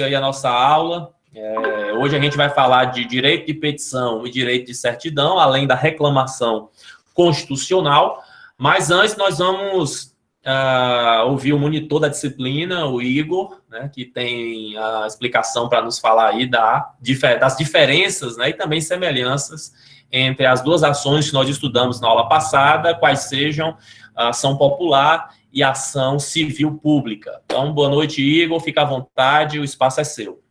aí a nossa aula. Hoje a gente vai falar de direito de petição e direito de certidão, além da reclamação constitucional. Mas antes nós vamos ouvir o monitor da disciplina, o Igor, né, que tem a explicação para nos falar aí das diferenças, né, e também semelhanças entre as duas ações que nós estudamos na aula passada, quais sejam a ação popular e a ação civil pública. Então, boa noite, Igor, fica à vontade, o espaço é seu.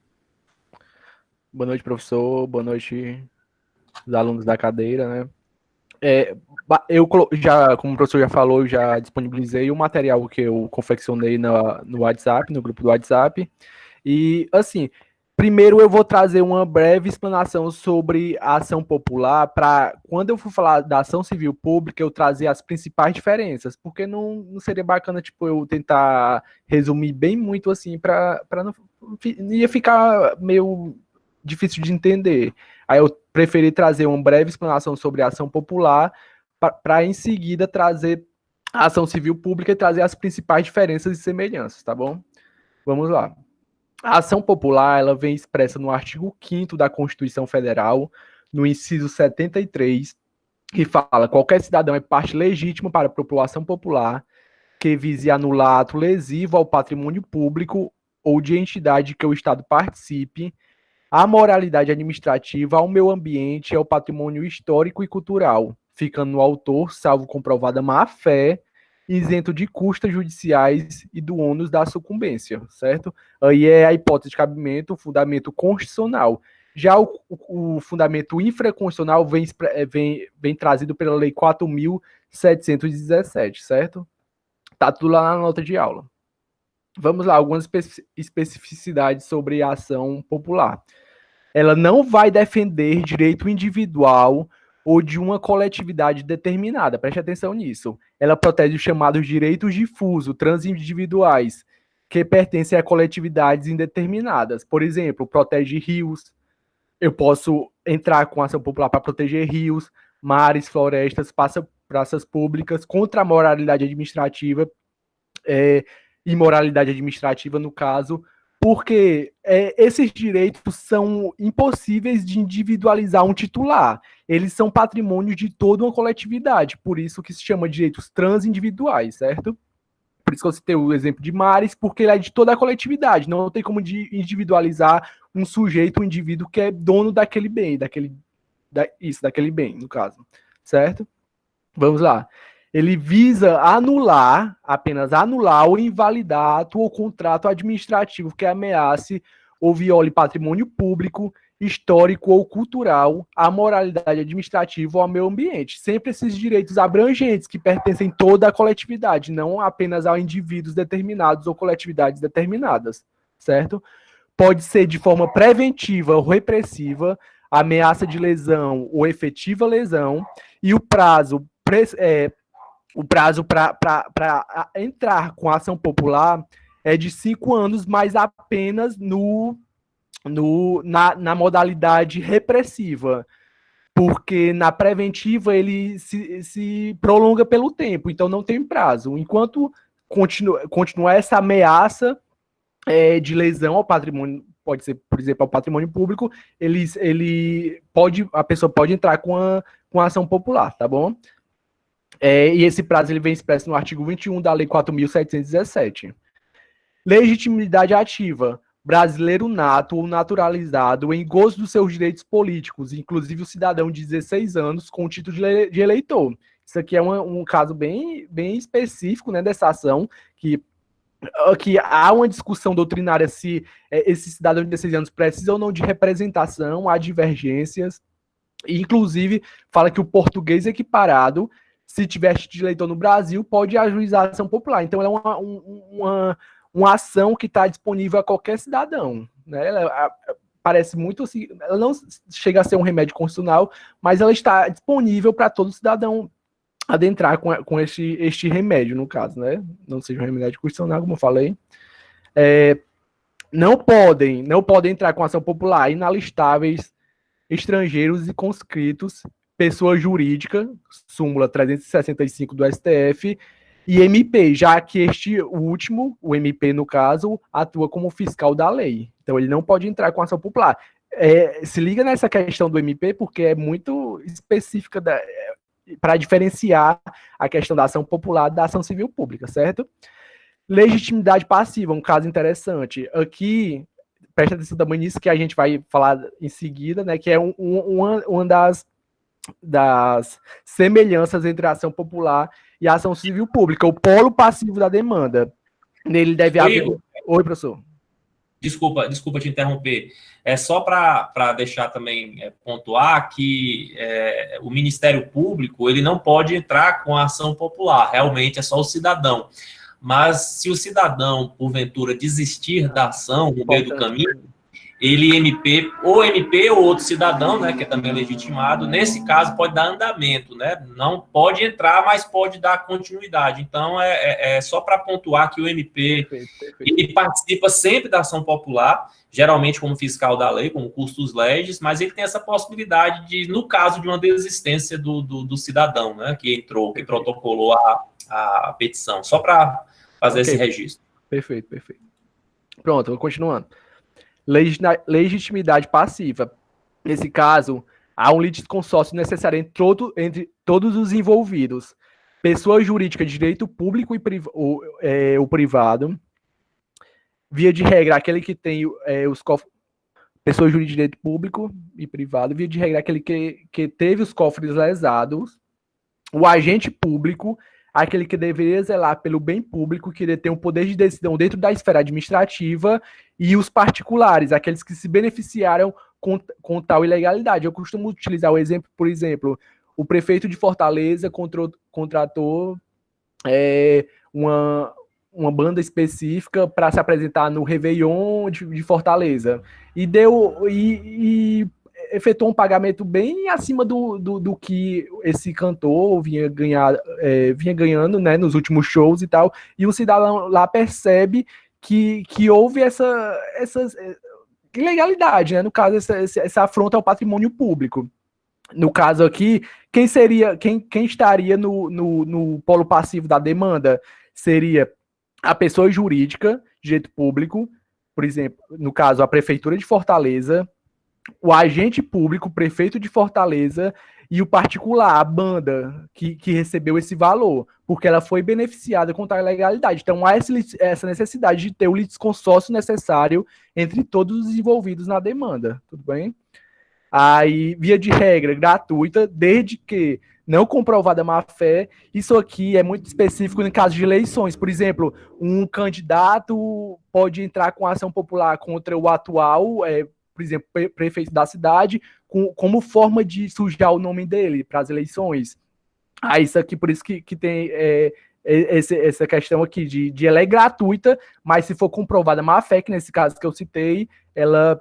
Boa noite, professor, boa noite, os alunos da cadeira, né? Eu já, como o professor já falou, eu já disponibilizei o material que eu confeccionei no WhatsApp, no grupo do WhatsApp. E, assim, primeiro eu vou trazer uma breve explanação sobre a ação popular, para, quando eu for falar da ação civil pública, eu trazer as principais diferenças, porque não seria bacana, tipo, eu tentar resumir bem muito, assim, para não ia ficar meio difícil de entender. Aí eu preferi trazer uma breve explanação sobre a ação popular, para em seguida trazer a ação civil pública e trazer as principais diferenças e semelhanças, tá bom? Vamos lá. A ação popular, ela vem expressa no artigo 5º da Constituição Federal, no inciso 73, que fala: qualquer cidadão é parte legítima para a população popular que vise anular ato lesivo ao patrimônio público ou de entidade que o Estado participe, à moralidade administrativa, ao meio ambiente e ao patrimônio histórico e cultural, ficando no autor, salvo comprovada má-fé, isento de custas judiciais e do ônus da sucumbência, certo? Aí é a hipótese de cabimento, o fundamento constitucional. Já o fundamento infraconstitucional vem trazido pela Lei 4.717, certo? Tá tudo lá na nota de aula. Vamos lá, algumas especificidades sobre a ação popular. Ela não vai defender direito individual ou de uma coletividade determinada, preste atenção nisso. Ela protege os chamados direitos difusos, transindividuais, que pertencem a coletividades indeterminadas. Por exemplo, protege rios. Eu posso entrar com ação popular para proteger rios, mares, florestas, praças públicas, contra a moralidade administrativa, imoralidade administrativa, no caso, porque esses direitos são impossíveis de individualizar um titular. Eles são patrimônio de toda uma coletividade, por isso que se chama de direitos transindividuais, certo? Por isso que eu citei o exemplo de mares, porque ele é de toda a coletividade, não tem como individualizar um sujeito, um indivíduo que é dono daquele bem, daquele bem, no caso, certo? Vamos lá. Ele visa apenas anular ou invalidar ato ou contrato administrativo que ameace ou viole patrimônio público, histórico ou cultural, a moralidade administrativa ou ao meio ambiente. Sempre esses direitos abrangentes que pertencem a toda a coletividade, não apenas a indivíduos determinados ou coletividades determinadas, certo? Pode ser de forma preventiva ou repressiva, ameaça de lesão ou efetiva lesão, e o prazo para entrar com a ação popular é de 5 anos, mas apenas na modalidade repressiva, porque na preventiva ele se prolonga pelo tempo, então não tem prazo. Enquanto continua essa ameaça de lesão ao patrimônio, pode ser, por exemplo, ao patrimônio público, a pessoa pode entrar com a ação popular, tá bom? E esse prazo ele vem expresso no artigo 21 da Lei 4.717. Legitimidade ativa. Brasileiro nato ou naturalizado em gozo dos seus direitos políticos, inclusive o cidadão de 16 anos com título de eleitor. Isso aqui é um caso bem específico, né, dessa ação, que há uma discussão doutrinária se esse cidadão de 16 anos precisa ou não de representação, há divergências, e inclusive fala que o português equiparado, se tiver título de eleitor no Brasil, pode ajuizar a ação popular. Então, ela é uma ação que está disponível a qualquer cidadão, né? Ela parece muito assim, ela não chega a ser um remédio constitucional, mas ela está disponível para todo cidadão adentrar com este remédio, no caso, né? Não seja um remédio constitucional, como eu falei. Não podem entrar com ação popular inalistáveis, estrangeiros e conscritos, pessoa jurídica, súmula 365 do STF, e MP, já que o último, o MP no caso, atua como fiscal da lei. Então ele não pode entrar com ação popular. Se liga nessa questão do MP, porque é muito específica para diferenciar a questão da ação popular da ação civil pública, certo? Legitimidade passiva, um caso interessante. Aqui, presta atenção também nisso que a gente vai falar em seguida, né? Que é uma das semelhanças entre a ação popular e a ação civil pública, o polo passivo da demanda. Nele deve haver... Oi, professor. Desculpa te interromper. É só para deixar também pontuar que o Ministério Público ele não pode entrar com a ação popular, realmente é só o cidadão. Mas se o cidadão, porventura, desistir da ação no meio do caminho, ele, MP ou outro cidadão, né, que é também legitimado, nesse caso pode dar andamento, né? Não pode entrar, mas pode dar continuidade. Então, é só para pontuar que o MP ele participa sempre da ação popular, geralmente como fiscal da lei, como custos legis, mas ele tem essa possibilidade de, no caso de uma desistência do cidadão, né, que entrou, que protocolou a petição, só para fazer esse registro. Perfeito. Pronto, vou continuando. Legitimidade passiva. Nesse caso, há um litisconsórcio necessário entre todos os envolvidos. Pessoa jurídica de direito público e o privado. Via de regra, aquele que tem os cofres... Pessoa jurídica de direito público e privado. Via de regra, aquele que teve os cofres lesados. O agente público, aquele que deveria zelar pelo bem público, que detém o poder de decisão dentro da esfera administrativa, e os particulares, aqueles que se beneficiaram com tal ilegalidade. Eu costumo utilizar o exemplo, por exemplo, o prefeito de Fortaleza contratou uma banda específica para se apresentar no Réveillon de Fortaleza, e efetuou um pagamento bem acima do que esse cantor vinha ganhando, né, nos últimos shows e tal, e o cidadão lá percebe que houve essa ilegalidade, né, no caso, essa afronta ao patrimônio público. No caso aqui, quem estaria no polo passivo da demanda seria a pessoa jurídica de direito público, por exemplo, no caso, a Prefeitura de Fortaleza, o agente público, o prefeito de Fortaleza, e o particular, a banda que recebeu esse valor, porque ela foi beneficiada contra a ilegalidade. Então, há essa necessidade de ter o litisconsórcio necessário entre todos os envolvidos na demanda. Tudo bem? Aí, via de regra, gratuita, desde que não comprovada má-fé. Isso aqui é muito específico em caso de eleições. Por exemplo, um candidato pode entrar com ação popular contra o atual por exemplo, prefeito da cidade, como forma de sujar o nome dele para as eleições. Isso aqui, por isso que tem essa questão aqui de ela é gratuita, mas se for comprovada má-fé, que nesse caso que eu citei, ela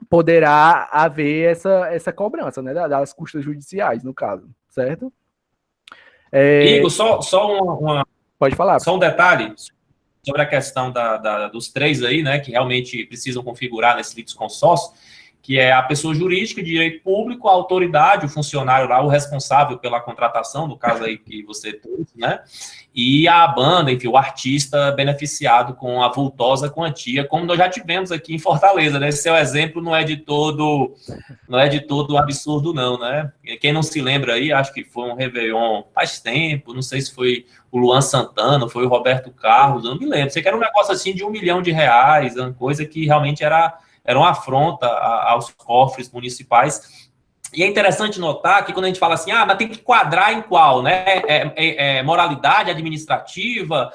poderá haver essa cobrança, né, das custas judiciais, no caso, certo? Igor, Pode falar. Só um detalhe sobre a questão dos três aí, né, que realmente precisam configurar nesse litisconsórcio, que é a pessoa jurídica de direito público, a autoridade, o funcionário lá, o responsável pela contratação, no caso aí que você trouxe, né, e a banda, enfim, o artista beneficiado com a vultosa quantia, como nós já tivemos aqui em Fortaleza, né, esse seu exemplo não é de todo absurdo não, né, quem não se lembra aí, acho que foi um Réveillon faz tempo, não sei se foi o Luan Santana, foi o Roberto Carlos, eu não me lembro, sei que era um negócio assim de R$1 milhão, uma coisa que realmente era uma afronta aos cofres municipais. E é interessante notar que quando a gente fala assim, mas tem que quadrar em qual, né? Moralidade administrativa,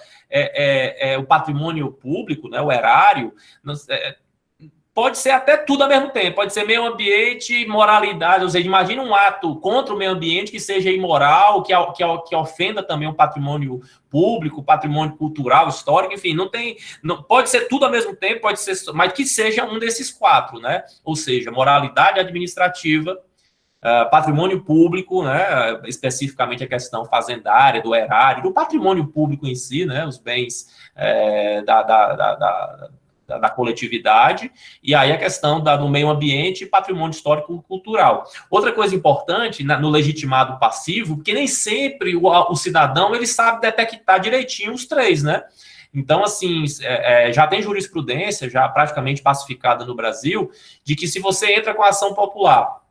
o patrimônio público, né? O erário, pode ser até tudo ao mesmo tempo, pode ser meio ambiente, moralidade, ou seja, imagina um ato contra o meio ambiente que seja imoral, que ofenda também o patrimônio público, patrimônio cultural, histórico, enfim, não pode ser tudo ao mesmo tempo, pode ser, mas que seja um desses quatro, né? Ou seja, moralidade administrativa, patrimônio público, né? Especificamente a questão fazendária, do erário, do patrimônio público em si, né? Os bens da coletividade, e aí a questão do meio ambiente e patrimônio histórico cultural. Outra coisa importante no legitimado passivo, que nem sempre o cidadão ele sabe detectar direitinho os três, né? Então, assim, já tem jurisprudência, já praticamente pacificada no Brasil, de que se você entra com a ação popular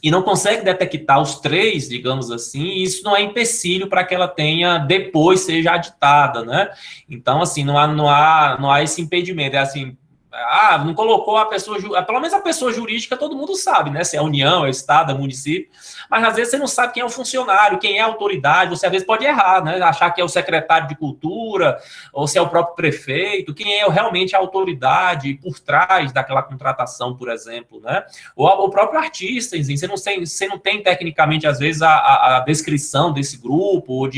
e não consegue detectar os três, digamos assim, isso não é empecilho para que ela tenha, depois, seja aditada, né? Então, assim, não há esse impedimento, é assim, não colocou a pessoa, pelo menos a pessoa jurídica todo mundo sabe, né? Se é a União, é o Estado, é o município, mas às vezes você não sabe quem é o funcionário, quem é a autoridade, você às vezes pode errar, né? Achar que é o secretário de cultura, ou se é o próprio prefeito, quem é realmente a autoridade por trás daquela contratação, por exemplo, né? Ou o próprio artista, você não tem tecnicamente, às vezes, a descrição desse grupo,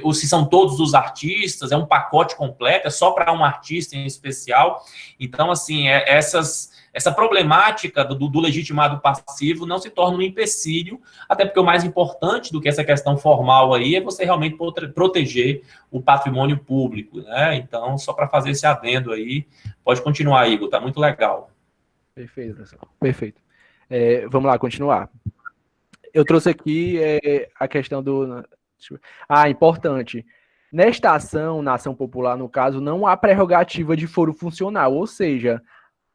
ou se são todos os artistas, é um pacote completo, é só para um artista em especial. Então, assim, essa problemática do legitimado passivo não se torna um empecilho, até porque o mais importante do que essa questão formal aí é você realmente proteger o patrimônio público, né? Então, só para fazer esse adendo aí, pode continuar, Igor, tá muito legal. Perfeito, professor. Perfeito. Vamos lá, continuar. Eu trouxe aqui a questão do... importante. Nesta ação, na ação popular, no caso, não há prerrogativa de foro funcional, ou seja,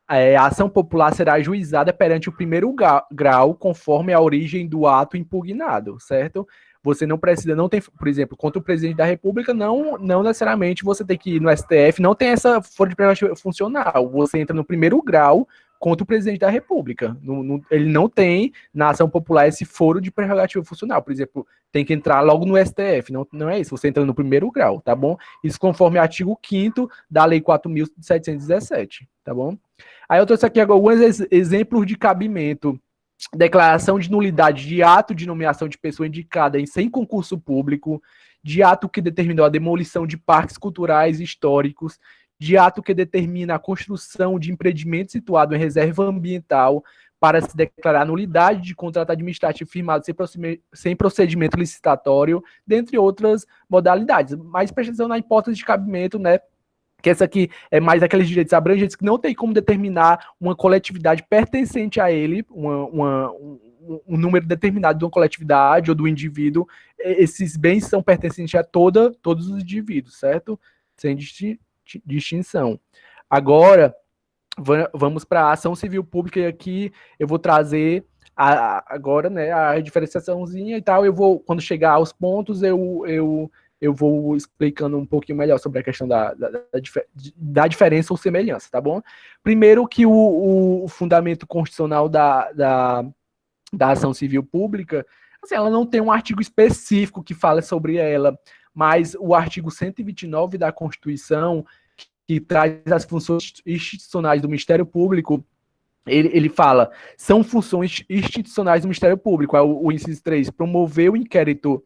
a ação popular será ajuizada perante o primeiro grau, conforme a origem do ato impugnado, certo? Você não precisa, não tem, por exemplo, contra o presidente da República, não necessariamente você tem que ir no STF, não tem essa foro de prerrogativa funcional. Você entra no primeiro grau contra o presidente da República. Ele não tem, na ação popular, esse foro de prerrogativa funcional. Por exemplo, tem que entrar logo no STF. Não é isso. Você entra no primeiro grau, tá bom? Isso conforme o artigo 5º da Lei 4.717, tá bom? Aí eu trouxe aqui agora alguns exemplos de cabimento. Declaração de nulidade de ato de nomeação de pessoa indicada sem concurso público, de ato que determinou a demolição de parques culturais e históricos, de ato que determina a construção de empreendimento situado em reserva ambiental para se declarar nulidade de contrato administrativo firmado sem procedimento licitatório, dentre outras modalidades. Mas presta atenção na hipótese de cabimento, né? Que essa aqui é mais aqueles direitos abrangentes que não tem como determinar uma coletividade pertencente a ele, um número determinado de uma coletividade ou do indivíduo. Esses bens são pertencentes a todos os indivíduos, certo? Sem distinção. Agora, vamos para a ação civil pública, e aqui eu vou trazer agora, né, a diferenciaçãozinha e tal. Quando chegar aos pontos, eu vou explicando um pouquinho melhor sobre a questão da diferença ou semelhança, tá bom? Primeiro que o fundamento constitucional da ação civil pública, assim, ela não tem um artigo específico que fale sobre ela, mas o artigo 129 da Constituição, que traz as funções institucionais do Ministério Público, ele fala, são funções institucionais do Ministério Público, é o inciso 3, promover o inquérito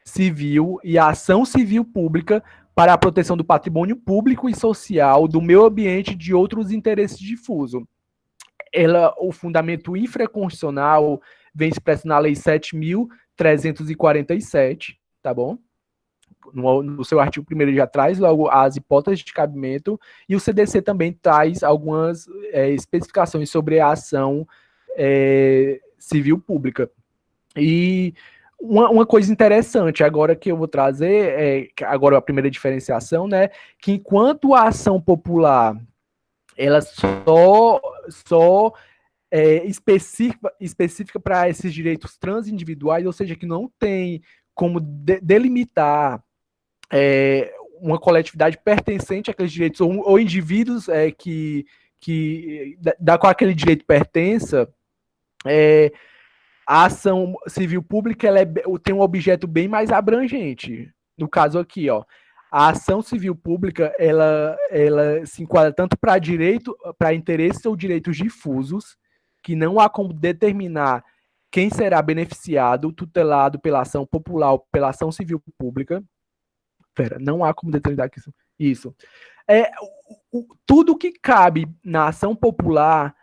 civil e a ação civil pública para a proteção do patrimônio público e social, do meio ambiente e de outros interesses difusos. O fundamento infraconstitucional vem expresso na Lei 7.347, tá bom? No seu artigo 1º já traz logo as hipóteses de cabimento, e o CDC também traz algumas especificações sobre a ação civil pública. E uma coisa interessante agora que eu vou trazer, agora a primeira diferenciação, né, que enquanto a ação popular ela só específica para esses direitos transindividuais, ou seja, que não tem como delimitar uma coletividade pertencente àqueles direitos, ou indivíduos que da qual aquele direito pertença, a ação civil pública tem um objeto bem mais abrangente. No caso aqui, ó, a ação civil pública ela se enquadra tanto para interesses ou direitos difusos, que não há como determinar quem será beneficiado, tutelado pela ação popular ou pela ação civil pública. Não há como determinar isso. Tudo que cabe na ação popular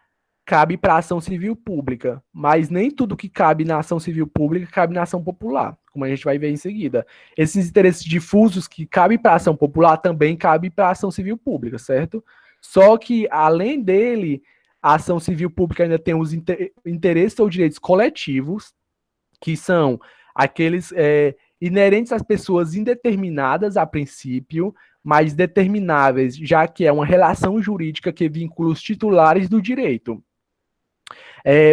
cabe para a ação civil pública, mas nem tudo que cabe na ação civil pública cabe na ação popular, como a gente vai ver em seguida. Esses interesses difusos que cabem para a ação popular também cabem para a ação civil pública, certo? Só que, além dele, a ação civil pública ainda tem os interesses ou direitos coletivos, que são aqueles inerentes às pessoas indeterminadas a princípio, mas determináveis, já que é uma relação jurídica que vincula os titulares do direito.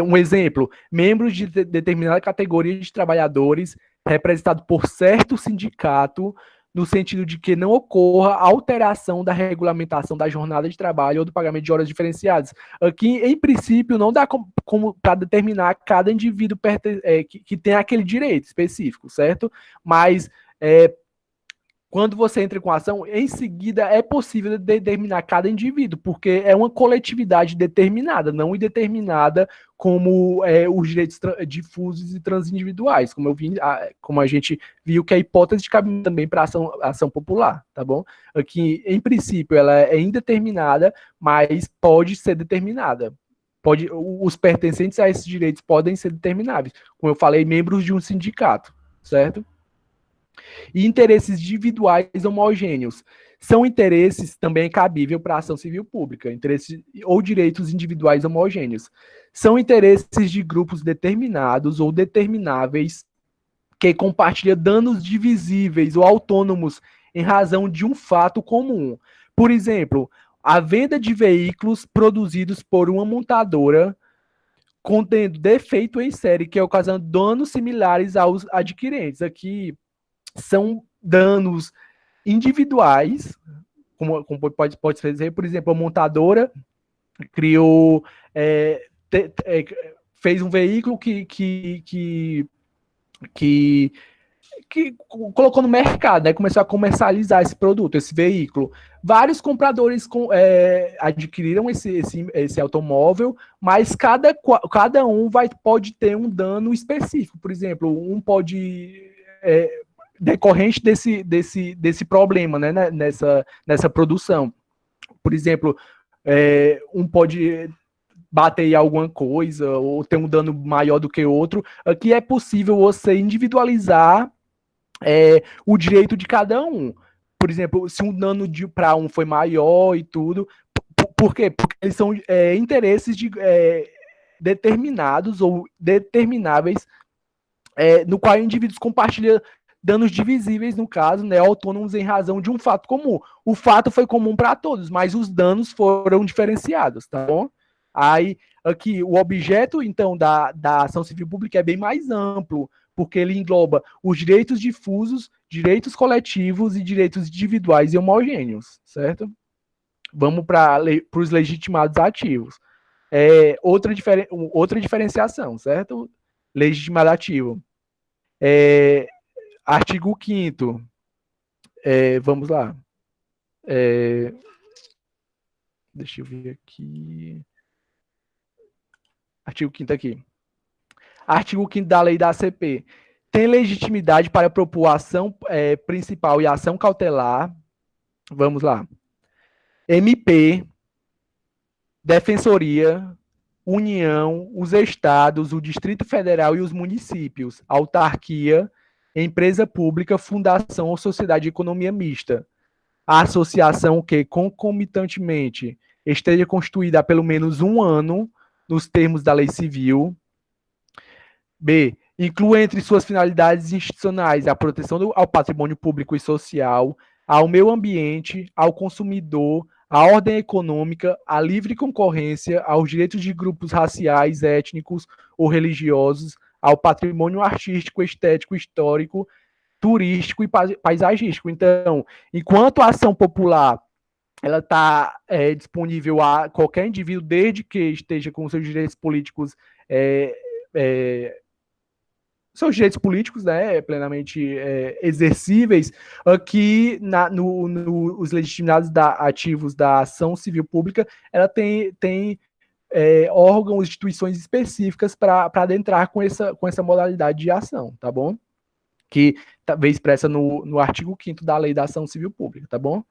Um exemplo, membros de determinada categoria de trabalhadores representado por certo sindicato, no sentido de que não ocorra alteração da regulamentação da jornada de trabalho ou do pagamento de horas diferenciadas. Aqui, em princípio, não dá como para determinar cada indivíduo que tem aquele direito específico, certo? Mas quando você entra com a ação, em seguida é possível determinar cada indivíduo, porque é uma coletividade determinada, não indeterminada como os direitos difusos e transindividuais, como a gente viu que a hipótese de cabimento também para a ação popular, tá bom? Aqui, em princípio, ela é indeterminada, mas pode ser determinada. Os pertencentes a esses direitos podem ser determináveis, como eu falei, membros de um sindicato, certo? E interesses individuais homogêneos. São interesses também cabíveis para a ação civil pública, interesses ou direitos individuais homogêneos. São interesses de grupos determinados ou determináveis que compartilham danos divisíveis ou autônomos em razão de um fato comum. Por exemplo, a venda de veículos produzidos por uma montadora contendo defeito em série que ocasionam danos similares aos adquirentes. Aqui são danos individuais, como pode ser, por exemplo, a montadora criou, fez um veículo que colocou no mercado, né? Começou a comercializar esse produto, esse veículo. Vários compradores adquiriram esse automóvel, mas cada um pode ter um dano específico. Por exemplo, um pode decorrente desse problema, né, nessa produção. Por exemplo, um pode bater em alguma coisa ou ter um dano maior do que outro. Aqui é possível você individualizar o direito de cada um. Por exemplo, se um dano para um foi maior e tudo. Por quê? Porque eles são interesses determinados ou determináveis, no qual indivíduos compartilham danos divisíveis, no caso, né, autônomos em razão de um fato comum. O fato foi comum para todos, mas os danos foram diferenciados, tá bom? Aí, aqui, o objeto, então, da ação civil pública é bem mais amplo, porque ele engloba os direitos difusos, direitos coletivos e direitos individuais e homogêneos, certo? Vamos para os legitimados ativos. Outra diferenciação, certo? Legitimado ativo. Artigo 5º. Vamos lá. Deixa eu ver aqui. Artigo 5º aqui. Artigo 5º da lei da ACP. Tem legitimidade para propor ação principal e ação cautelar. Vamos lá. MP, Defensoria, União, os estados, o Distrito Federal e os municípios, autarquia, empresa pública, fundação ou sociedade de economia mista. A associação que, concomitantemente, esteja constituída há pelo menos um ano, nos termos da lei civil. B. Inclui entre suas finalidades institucionais a proteção ao patrimônio público e social, ao meio ambiente, ao consumidor, à ordem econômica, à livre concorrência, aos direitos de grupos raciais, étnicos ou religiosos, ao patrimônio artístico, estético, histórico, turístico e paisagístico. Então, enquanto a ação popular ela está disponível a qualquer indivíduo, desde que esteja com seus direitos políticos, né, plenamente exercíveis, aqui os legitimados ativos da ação civil pública, ela tem órgãos, instituições específicas para adentrar com essa modalidade de ação, tá bom? Que vem expressa no artigo 5º da lei da ação civil pública, tá bom?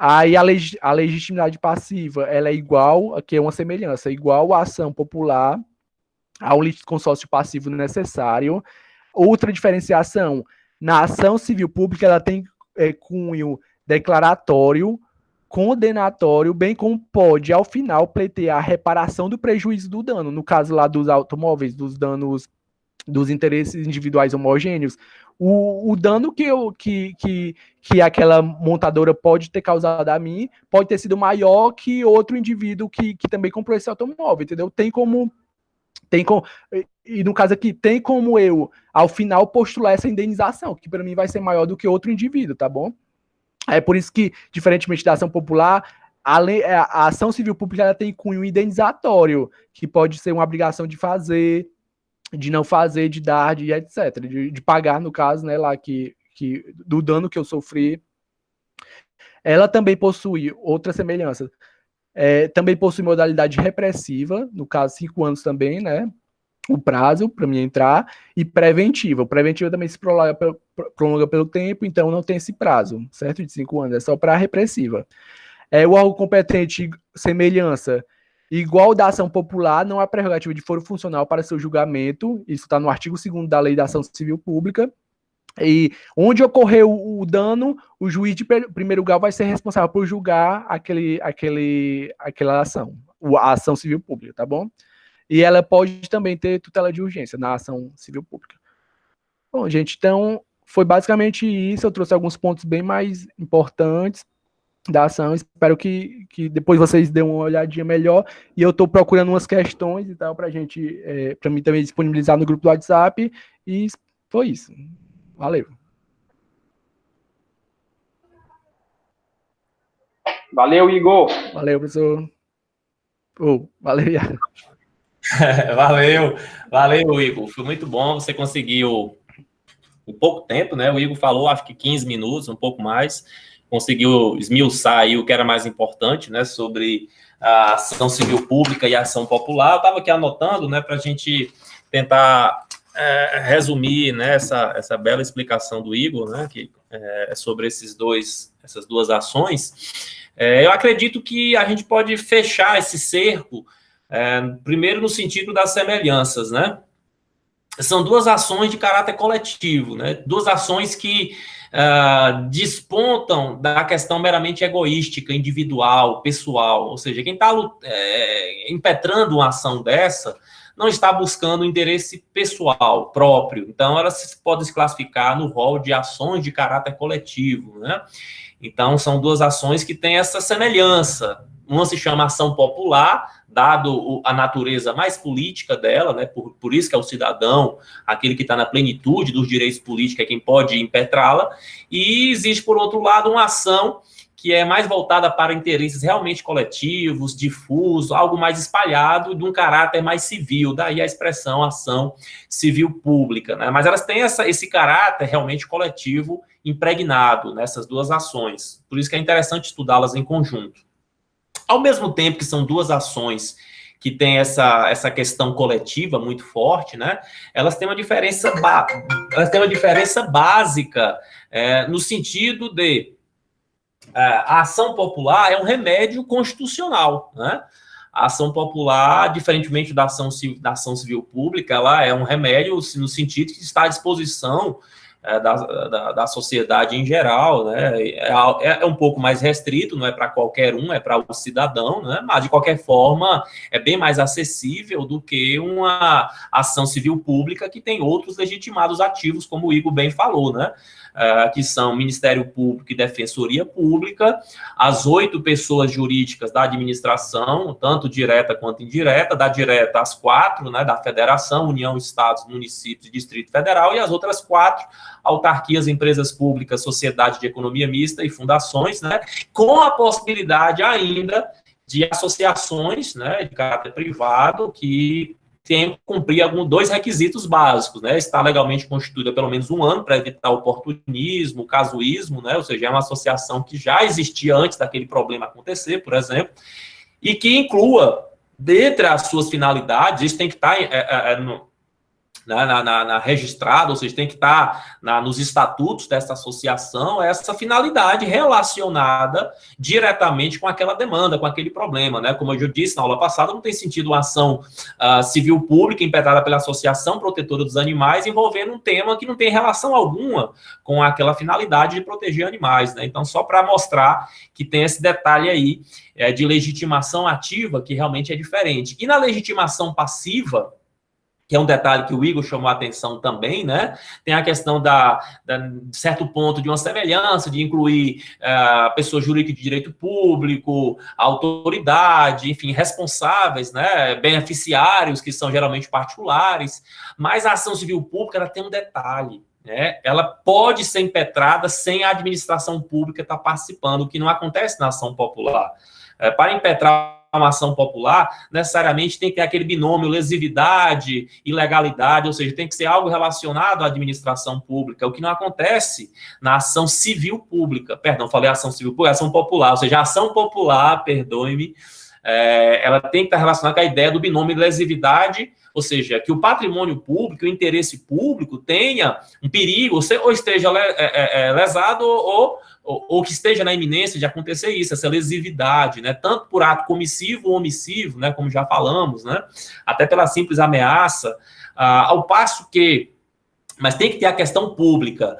Aí a legitimidade passiva, ela é igual, aqui é uma semelhança, igual à ação popular, a um litisconsórcio passivo necessário. Outra diferenciação, na ação civil pública, ela tem cunho declaratório, condenatório, bem como pode, ao final, pleitear a reparação do prejuízo do dano. No caso lá dos automóveis, dos danos dos interesses individuais homogêneos, o dano que aquela montadora pode ter causado a mim pode ter sido maior que outro indivíduo que também comprou esse automóvel, entendeu? E no caso aqui, tem como eu, ao final, postular essa indenização, que para mim vai ser maior do que outro indivíduo, tá bom? É por isso que, diferentemente da ação popular, a ação civil pública ela tem cunho indenizatório, que pode ser uma obrigação de fazer, de não fazer, de dar, de etc. De pagar, no caso, né, lá do dano que eu sofri. Ela também possui outra semelhança. Também possui modalidade repressiva, no caso, 5 anos também, né? O prazo para mim entrar, e preventiva. O preventiva também se prolonga pelo tempo, então não tem esse prazo, certo? De 5 anos, é só para repressiva. O órgão competente, semelhança, igual da ação popular, não há prerrogativa de foro funcional para seu julgamento, isso está no artigo 2º da Lei da Ação Civil Pública, e onde ocorreu o dano, o juiz de primeiro grau vai ser responsável por julgar aquela ação, a ação civil pública, tá bom? E ela pode também ter tutela de urgência na ação civil pública. Bom, gente, então foi basicamente isso. Eu trouxe alguns pontos bem mais importantes da ação. Espero que depois vocês dêem uma olhadinha melhor. E eu estou procurando umas questões e tal para mim também disponibilizar no grupo do WhatsApp. E foi isso. Valeu. Valeu, Igor. Valeu, professor. Valeu, Iago. Valeu, Igor. Foi muito bom. Você conseguiu em pouco tempo, né? O Igor falou, acho que 15 minutos, um pouco mais. Conseguiu esmiuçar aí o que era mais importante, né? Sobre a ação civil pública e a ação popular. Eu estava aqui anotando, né? Para a gente tentar resumir, né? Essa bela explicação do Igor, né? Que é sobre essas duas ações. Eu acredito que a gente pode fechar esse cerco primeiro no sentido das semelhanças, né? São duas ações de caráter coletivo, né? Duas ações que despontam da questão meramente egoística, individual, pessoal. Ou seja, quem está impetrando uma ação dessa não está buscando o interesse pessoal próprio. Então, elas podem se classificar no rol de ações de caráter coletivo, né? Então, são duas ações que têm essa semelhança. Uma se chama ação popular, dado a natureza mais política dela, né? Por isso que é o cidadão, aquele que está na plenitude dos direitos políticos, é quem pode impetrá-la. E existe, por outro lado, uma ação que é mais voltada para interesses realmente coletivos, difusos, algo mais espalhado, de um caráter mais civil, daí a expressão ação civil pública, né? Mas elas têm esse caráter realmente coletivo impregnado nessas duas ações, por isso que é interessante estudá-las em conjunto. Ao mesmo tempo que são duas ações que têm essa questão coletiva muito forte, né? Elas têm uma diferença básica no sentido de a ação popular é um remédio constitucional, né? A ação popular, diferentemente da ação civil pública, ela é um remédio no sentido que está à disposição da sociedade em geral, né? É um pouco mais restrito, não é para qualquer um, é para o cidadão, né? Mas, de qualquer forma, é bem mais acessível do que uma ação civil pública que tem outros legitimados ativos, como o Igor bem falou, né? Que são Ministério Público e Defensoria Pública, as 8 pessoas jurídicas da administração, tanto direta quanto indireta, da direta as 4, né, da Federação, União, Estados, Municípios e Distrito Federal, e as outras 4, autarquias, empresas públicas, sociedade de economia mista e fundações, né, com a possibilidade ainda de associações, né, de caráter privado que tem que cumprir 2 requisitos básicos, né? Estar legalmente constituída há pelo menos 1 ano para evitar oportunismo, casuísmo, né? Ou seja, é uma associação que já existia antes daquele problema acontecer, por exemplo, e que inclua, dentre as suas finalidades, isso tem que estar registrado, ou seja, tem que estar nos estatutos dessa associação essa finalidade relacionada diretamente com aquela demanda, com aquele problema, né? Como eu já disse na aula passada, não tem sentido uma ação civil pública impetrada pela Associação Protetora dos Animais envolvendo um tema que não tem relação alguma com aquela finalidade de proteger animais, né? Então, só para mostrar que tem esse detalhe aí de legitimação ativa que realmente é diferente. E na legitimação passiva, que é um detalhe que o Igor chamou a atenção também, né? Tem a questão de certo ponto de uma semelhança, de incluir pessoa jurídica de direito público, autoridade, enfim, responsáveis, né? Beneficiários, que são geralmente particulares, mas a ação civil pública ela tem um detalhe, né? Ela pode ser impetrada sem a administração pública estar participando, o que não acontece na ação popular. Para impetrar uma ação popular, necessariamente tem que ter aquele binômio lesividade e legalidade, ou seja, tem que ser algo relacionado à administração pública, o que não acontece na ação civil pública. Perdão, falei ação civil pública, ação popular, ou seja, a ação popular, perdoe-me, ela tem que estar relacionada com a ideia do binômio lesividade, ou seja, que o patrimônio público, o interesse público tenha um perigo, ou esteja lesado ou que esteja na iminência de acontecer isso, essa lesividade, né, tanto por ato comissivo ou omissivo, né, como já falamos, né, até pela simples ameaça, ao passo que, mas tem que ter a questão pública,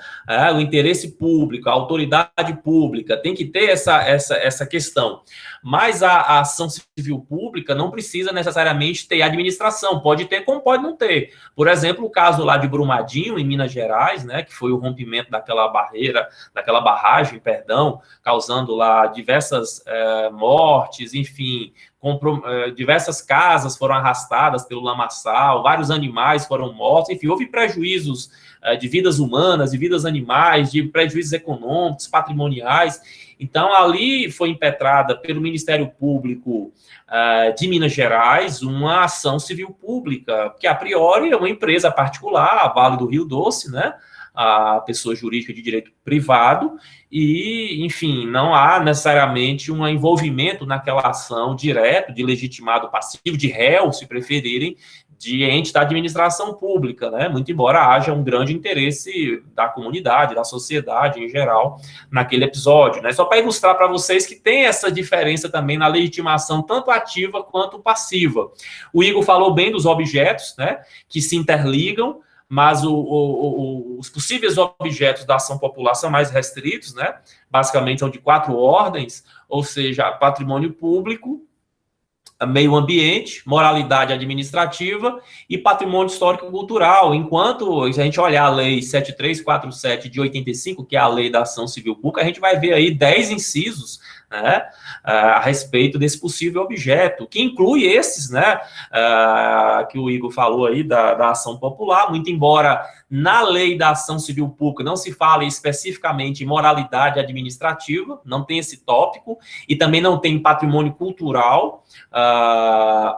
o interesse público, a autoridade pública, tem que ter essa questão. Mas a ação civil pública não precisa necessariamente ter administração, pode ter como pode não ter. Por exemplo, o caso lá de Brumadinho, em Minas Gerais, né, que foi o rompimento daquela barragem, causando lá diversas mortes, enfim, diversas casas foram arrastadas pelo lamaçal, vários animais foram mortos, enfim, houve prejuízos de vidas humanas, de vidas animais, de prejuízos econômicos, patrimoniais. Então, ali foi impetrada pelo Ministério Público de Minas Gerais uma ação civil pública, que a priori é uma empresa particular, a Vale do Rio Doce, né? A pessoa jurídica de direito privado, e, enfim, não há necessariamente um envolvimento naquela ação direto, de legitimado passivo, de réu, se preferirem, de ente da administração pública, né? Muito embora haja um grande interesse da comunidade, da sociedade em geral, naquele episódio, né? Só para ilustrar para vocês que tem essa diferença também na legitimação, tanto ativa quanto passiva. O Igor falou bem dos objetos, né? Que se interligam, mas os possíveis objetos da ação popular são mais restritos, né? Basicamente são de 4 ordens, ou seja, patrimônio público, meio ambiente, moralidade administrativa e patrimônio histórico e cultural. Enquanto, se a gente olhar a lei 7347 de 85, que é a lei da ação civil pública, a gente vai ver aí 10 incisos, né, a respeito desse possível objeto, que inclui esses, né, que o Igor falou aí da ação popular, muito embora na lei da ação civil pública não se fale especificamente em moralidade administrativa, não tem esse tópico, e também não tem patrimônio cultural,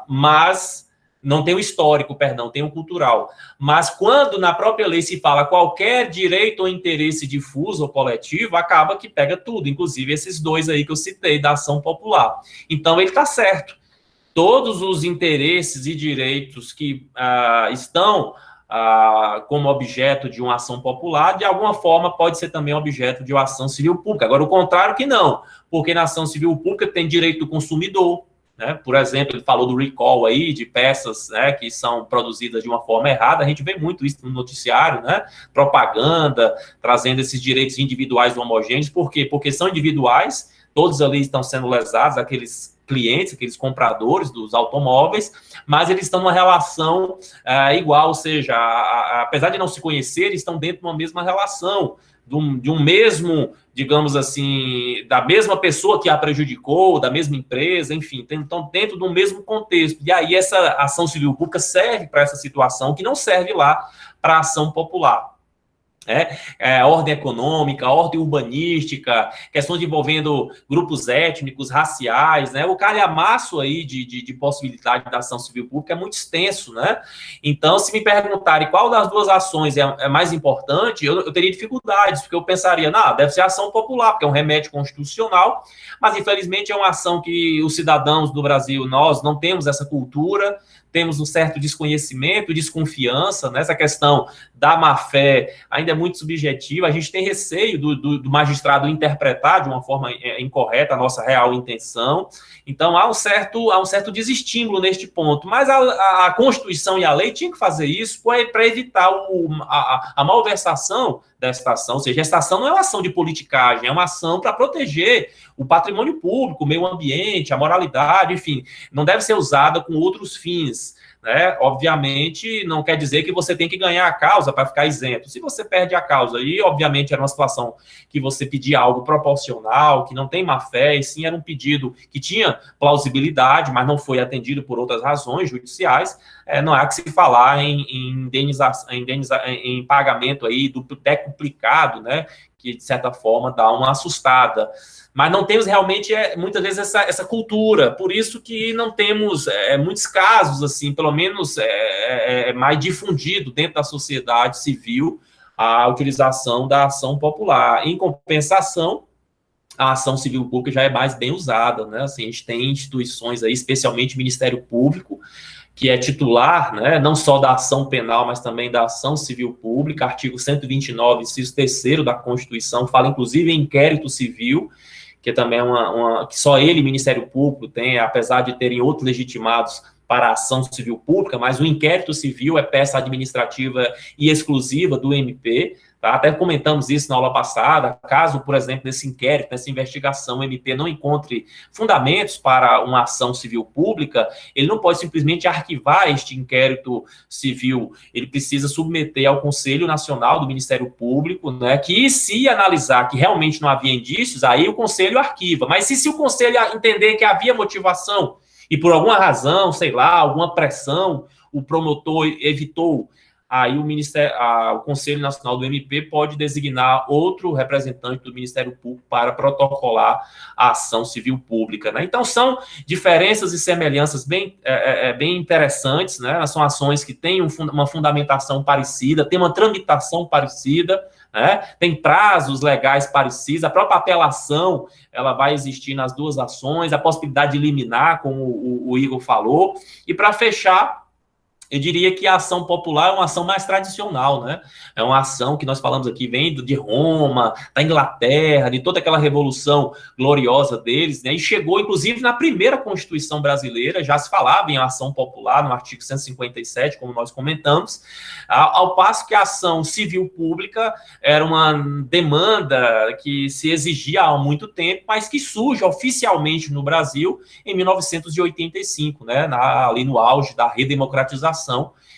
mas não tem o histórico, perdão, tem o cultural. Mas quando na própria lei se fala qualquer direito ou interesse difuso ou coletivo, acaba que pega tudo, inclusive esses 2 aí que eu citei, da ação popular. Então, ele está certo. Todos os interesses e direitos que estão como objeto de uma ação popular, de alguma forma pode ser também objeto de uma ação civil pública. Agora, o contrário que não, porque na ação civil pública tem direito do consumidor, né? Por exemplo, ele falou do recall aí, de peças, né, que são produzidas de uma forma errada, a gente vê muito isso no noticiário, né? Propaganda, trazendo esses direitos individuais homogêneos, por quê? Porque são individuais, todos ali estão sendo lesados, aqueles clientes, aqueles compradores dos automóveis, mas eles estão numa relação igual, ou seja, apesar de não se conhecer, estão dentro de uma mesma relação, de um mesmo, digamos assim, da mesma pessoa que a prejudicou, da mesma empresa, enfim, estão dentro do mesmo contexto. E aí essa ação civil pública serve para essa situação que não serve lá para a ação popular. Ordem econômica, ordem urbanística, questões envolvendo grupos étnicos, raciais, né? O calhamaço aí de possibilidade da ação civil pública é muito extenso, né? Então, se me perguntarem qual das duas ações é mais importante, eu teria dificuldades, porque eu pensaria, não, deve ser a ação popular, porque é um remédio constitucional, mas infelizmente é uma ação que os cidadãos do Brasil, nós não temos essa cultura, temos um certo desconhecimento, desconfiança, né? Essa questão da má-fé ainda é muito subjetiva, a gente tem receio do magistrado interpretar de uma forma incorreta a nossa real intenção, então há um certo desestímulo neste ponto, mas a Constituição e a lei tinham que fazer isso para evitar a malversação desta ação, ou seja, esta ação não é uma ação de politicagem, é uma ação para proteger o patrimônio público, o meio ambiente, a moralidade, enfim, não deve ser usada com outros fins, né? Obviamente, não quer dizer que você tem que ganhar a causa para ficar isento. Se você perde a causa, e obviamente era uma situação que você pedia algo proporcional, que não tem má-fé, e sim era um pedido que tinha plausibilidade, mas não foi atendido por outras razões judiciais, não há que se falar em pagamento aí do decuplicado, né? Que de certa forma dá uma assustada. Mas não temos realmente, muitas vezes, essa cultura, por isso que não temos muitos casos, assim, pelo menos mais difundido dentro da sociedade civil a utilização da ação popular. Em compensação, a ação civil pública já é mais bem usada, né? Assim, a gente tem instituições aí, especialmente o Ministério Público, que é titular, né, não só da ação penal, mas também da ação civil pública, artigo 129, inciso 3º da Constituição, fala inclusive em inquérito civil, que também é que só ele, Ministério Público, tem, apesar de terem outros legitimados para a ação civil pública, mas o inquérito civil é peça administrativa e exclusiva do MP, tá? Até comentamos isso na aula passada, caso, por exemplo, nesse inquérito, nessa investigação, o MP não encontre fundamentos para uma ação civil pública, ele não pode simplesmente arquivar este inquérito civil, ele precisa submeter ao Conselho Nacional do Ministério Público, né, que se analisar que realmente não havia indícios, aí o Conselho arquiva, mas se o Conselho entender que havia motivação, e por alguma razão, sei lá, alguma pressão, o promotor evitou, aí o Conselho Nacional do MP pode designar outro representante do Ministério Público para protocolar a ação civil pública, né? Então, são diferenças e semelhanças bem interessantes, né? São ações que têm uma fundamentação parecida, têm uma tramitação parecida, né? Tem prazos legais parecidos, a própria apelação, ela vai existir nas duas ações, a possibilidade de liminar, como o Igor falou, e para fechar, eu diria que a ação popular é uma ação mais tradicional, né? É uma ação que nós falamos aqui, vem de Roma, da Inglaterra, de toda aquela revolução gloriosa deles, né? E chegou, inclusive, na primeira Constituição brasileira, já se falava em ação popular, no artigo 157, como nós comentamos, ao passo que a ação civil pública era uma demanda que se exigia há muito tempo, mas que surge oficialmente no Brasil em 1985, né? Ali no auge da redemocratização.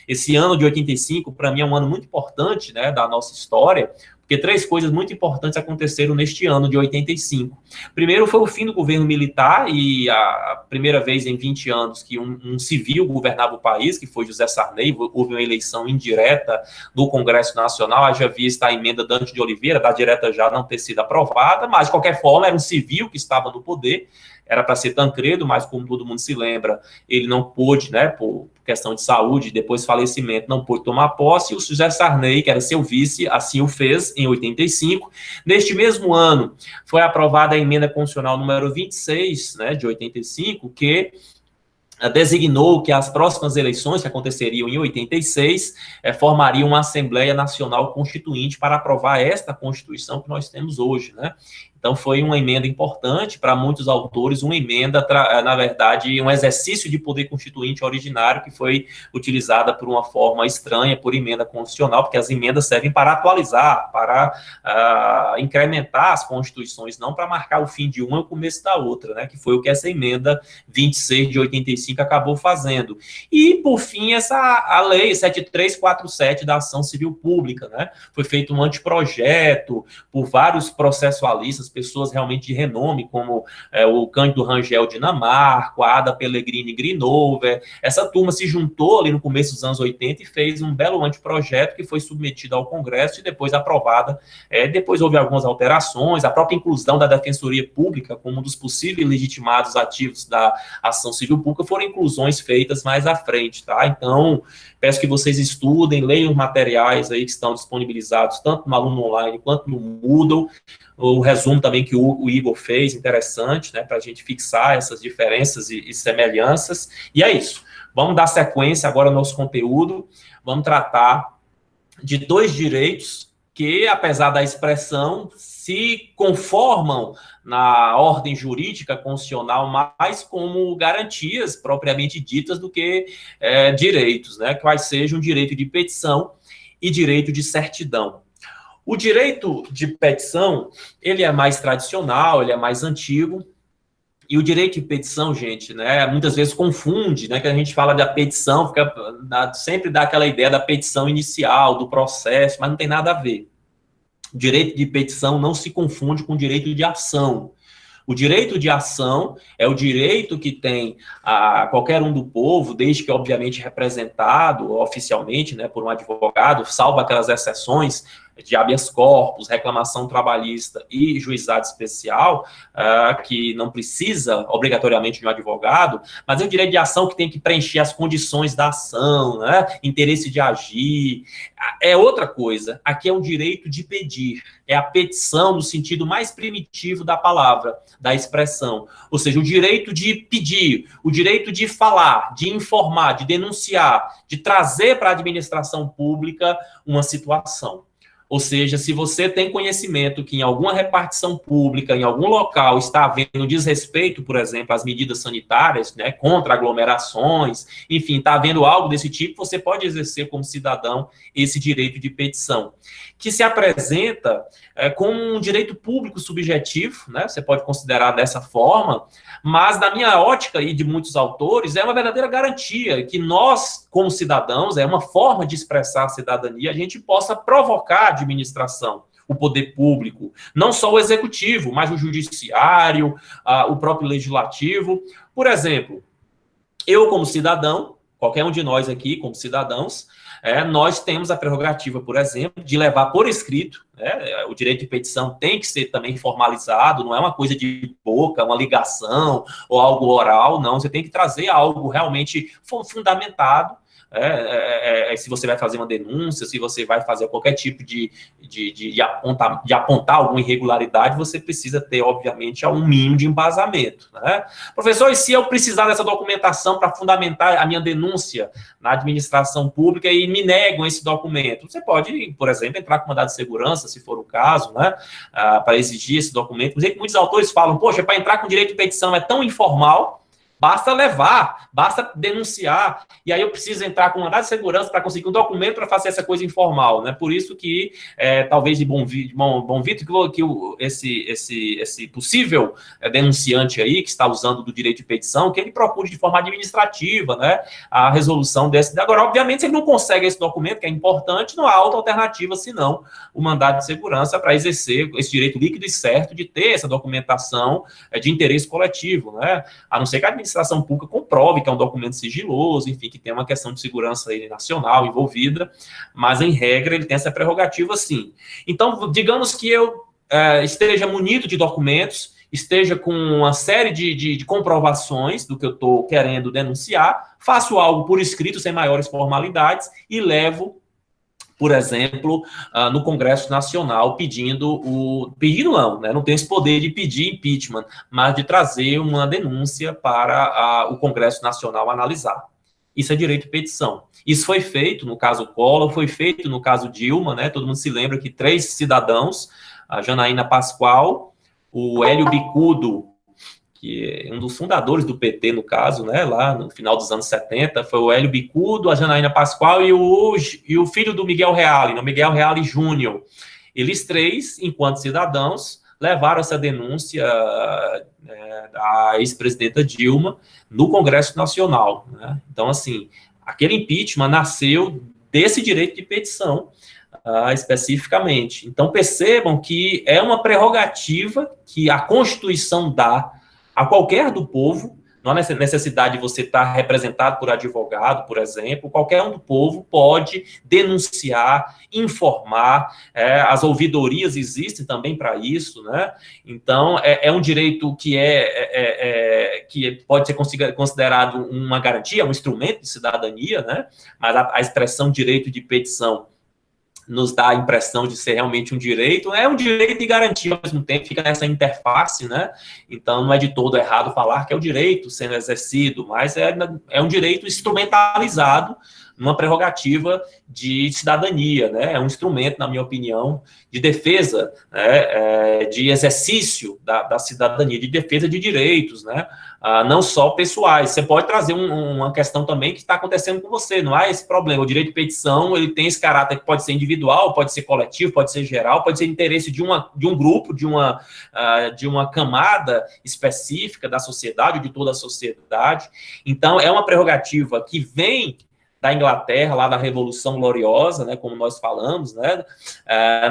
Esse ano de 85, para mim, é um ano muito importante, né, da nossa história, porque 3 coisas muito importantes aconteceram neste ano de 85. Primeiro foi o fim do governo militar e a primeira vez em 20 anos que um civil governava o país, que foi José Sarney, houve uma eleição indireta do Congresso Nacional, haja vista a emenda Dante de Oliveira, da direta já não ter sido aprovada, mas de qualquer forma era um civil que estava no poder, era para ser Tancredo, mas como todo mundo se lembra, ele não pôde, né, por questão de saúde, depois falecimento, não pôde tomar posse, e o José Sarney, que era seu vice, assim o fez em 85. Neste mesmo ano, foi aprovada a emenda constitucional número 26, né, de 85, que designou que as próximas eleições, que aconteceriam em 86, formariam uma Assembleia Nacional Constituinte para aprovar esta Constituição que nós temos hoje, né? Então, foi uma emenda importante para muitos autores, uma emenda, na verdade, um exercício de poder constituinte originário que foi utilizada por uma forma estranha, por emenda constitucional, porque as emendas servem para atualizar, para incrementar as constituições, não para marcar o fim de uma e o começo da outra, né? Que foi o que essa emenda 26 de 85 acabou fazendo. E, por fim, a lei 7347 da ação civil pública, né? Foi feito um anteprojeto por vários processualistas, pessoas realmente de renome, como o Cândido Rangel Dinamarco, a Ada Pellegrini Grinover. Essa turma se juntou ali no começo dos anos 80 e fez um belo anteprojeto que foi submetido ao Congresso e depois aprovada. Depois houve algumas alterações, a própria inclusão da Defensoria Pública como um dos possíveis legitimados ativos da ação civil pública foram inclusões feitas mais à frente, tá? Então, peço que vocês estudem, leiam os materiais aí que estão disponibilizados, tanto no Aluno Online quanto no Moodle, o resumo também que o Igor fez, interessante, né, para a gente fixar essas diferenças e semelhanças, e é isso. Vamos dar sequência agora ao nosso conteúdo, vamos tratar de dois direitos que, apesar da expressão, se conformam na ordem jurídica constitucional mais como garantias propriamente ditas do que direitos, né? Quais sejam direito de petição e direito de certidão. O direito de petição, ele é mais tradicional, ele é mais antigo, e o direito de petição, gente, né, muitas vezes confunde, né, que a gente fala da petição, sempre dá aquela ideia da petição inicial, do processo, mas não tem nada a ver. O direito de petição não se confunde com o direito de ação. O direito de ação é o direito que tem a qualquer um do povo, desde que, obviamente, representado oficialmente, né, por um advogado, salvo aquelas exceções de habeas corpus, reclamação trabalhista e juizado especial, que não precisa obrigatoriamente de um advogado, mas é o direito de ação que tem que preencher as condições da ação, né? Interesse de agir, é outra coisa. Aqui é um direito de pedir, é a petição no sentido mais primitivo da palavra, da expressão, ou seja, o direito de pedir, o direito de falar, de informar, de denunciar, de trazer para a administração pública uma situação. Ou seja, se você tem conhecimento que em alguma repartição pública, em algum local, está havendo desrespeito, por exemplo, às medidas sanitárias, né, contra aglomerações, enfim, está havendo algo desse tipo, você pode exercer como cidadão esse direito de petição, que se apresenta como um direito público subjetivo, né, você pode considerar dessa forma, mas na minha ótica e de muitos autores, é uma verdadeira garantia que nós, como cidadãos, é uma forma de expressar a cidadania, a gente possa provocar a administração, o poder público, não só o executivo, mas o judiciário, o próprio legislativo. Por exemplo, eu como cidadão, qualquer um de nós aqui como cidadãos, nós temos a prerrogativa, por exemplo, de levar por escrito, né, o direito de petição tem que ser também formalizado, não é uma coisa de boca, uma ligação ou algo oral, não, você tem que trazer algo realmente fundamentado, se você vai fazer uma denúncia, se você vai fazer qualquer tipo de apontar alguma irregularidade, você precisa ter, obviamente, um mínimo de embasamento, né? Professor, e se eu precisar dessa documentação para fundamentar a minha denúncia na administração pública e me negam esse documento? Você pode, por exemplo, entrar com mandado de segurança, se for o caso, né, para exigir esse documento. Muitos autores falam, poxa, para entrar com direito de petição é tão informal, basta levar, basta denunciar, e aí eu preciso entrar com mandado de segurança para conseguir um documento para fazer essa coisa informal, né? Por isso que, talvez de bom vídeo, que esse possível denunciante aí, que está usando do direito de petição, que ele procure de forma administrativa, né, a resolução desse. Agora, obviamente, se ele não consegue esse documento, que é importante, não há outra alternativa, senão o mandado de segurança para exercer esse direito líquido e certo de ter essa documentação de interesse coletivo, né? A não ser que a administração pública comprove que é um documento sigiloso, enfim, que tem uma questão de segurança aí nacional envolvida, mas, em regra, ele tem essa prerrogativa, sim. Então, digamos que eu esteja munido de documentos, esteja com uma série de comprovações do que eu estou querendo denunciar, faço algo por escrito, sem maiores formalidades, e levo, por exemplo, no Congresso Nacional, pedindo não, né? Não tem esse poder de pedir impeachment, mas de trazer uma denúncia para o Congresso Nacional analisar. Isso é direito de petição. Isso foi feito no caso Collor, foi feito no caso Dilma, né? Todo mundo se lembra que 3 cidadãos, a Janaína Pascoal, o Hélio Bicudo, que é um dos fundadores do PT, no caso, né, lá no final dos anos 70, foi o Hélio Bicudo, a Janaína Pascoal e o filho do Miguel Reale, o Miguel Reale Júnior. Eles 3, enquanto cidadãos, levaram essa denúncia da ex-presidenta Dilma no Congresso Nacional, né? Então, assim, aquele impeachment nasceu desse direito de petição especificamente. Então, percebam que é uma prerrogativa que a Constituição dá a qualquer do povo. Não há necessidade de você estar representado por advogado, por exemplo. Qualquer um do povo pode denunciar, informar. As ouvidorias existem também para isso, né? Então, é um direito que pode ser considerado uma garantia, um instrumento de cidadania, né? Mas a expressão direito de petição nos dá a impressão de ser realmente um direito, é um direito e garantia ao mesmo tempo, fica nessa interface, né? Então, não é de todo errado falar que é o direito sendo exercido, mas é um direito instrumentalizado numa prerrogativa de cidadania, né? É um instrumento, na minha opinião, de defesa, né? De exercício da cidadania, de defesa de direitos, né? Não só pessoais. Você pode trazer uma questão também que está acontecendo com você, não há esse problema. O direito de petição, ele tem esse caráter que pode ser individual, pode ser coletivo, pode ser geral, pode ser interesse de um grupo, de uma camada específica da sociedade, ou de toda a sociedade. Então, é uma prerrogativa que vem da Inglaterra, lá da Revolução Gloriosa, né, como nós falamos, né,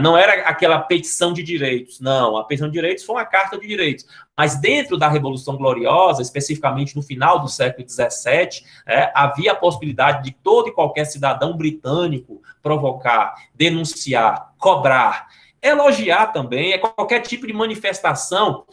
não era aquela petição de direitos, não, a petição de direitos foi uma carta de direitos, mas dentro da Revolução Gloriosa, especificamente no final do século XVII, havia a possibilidade de todo e qualquer cidadão britânico provocar, denunciar, cobrar, elogiar também, qualquer tipo de manifestação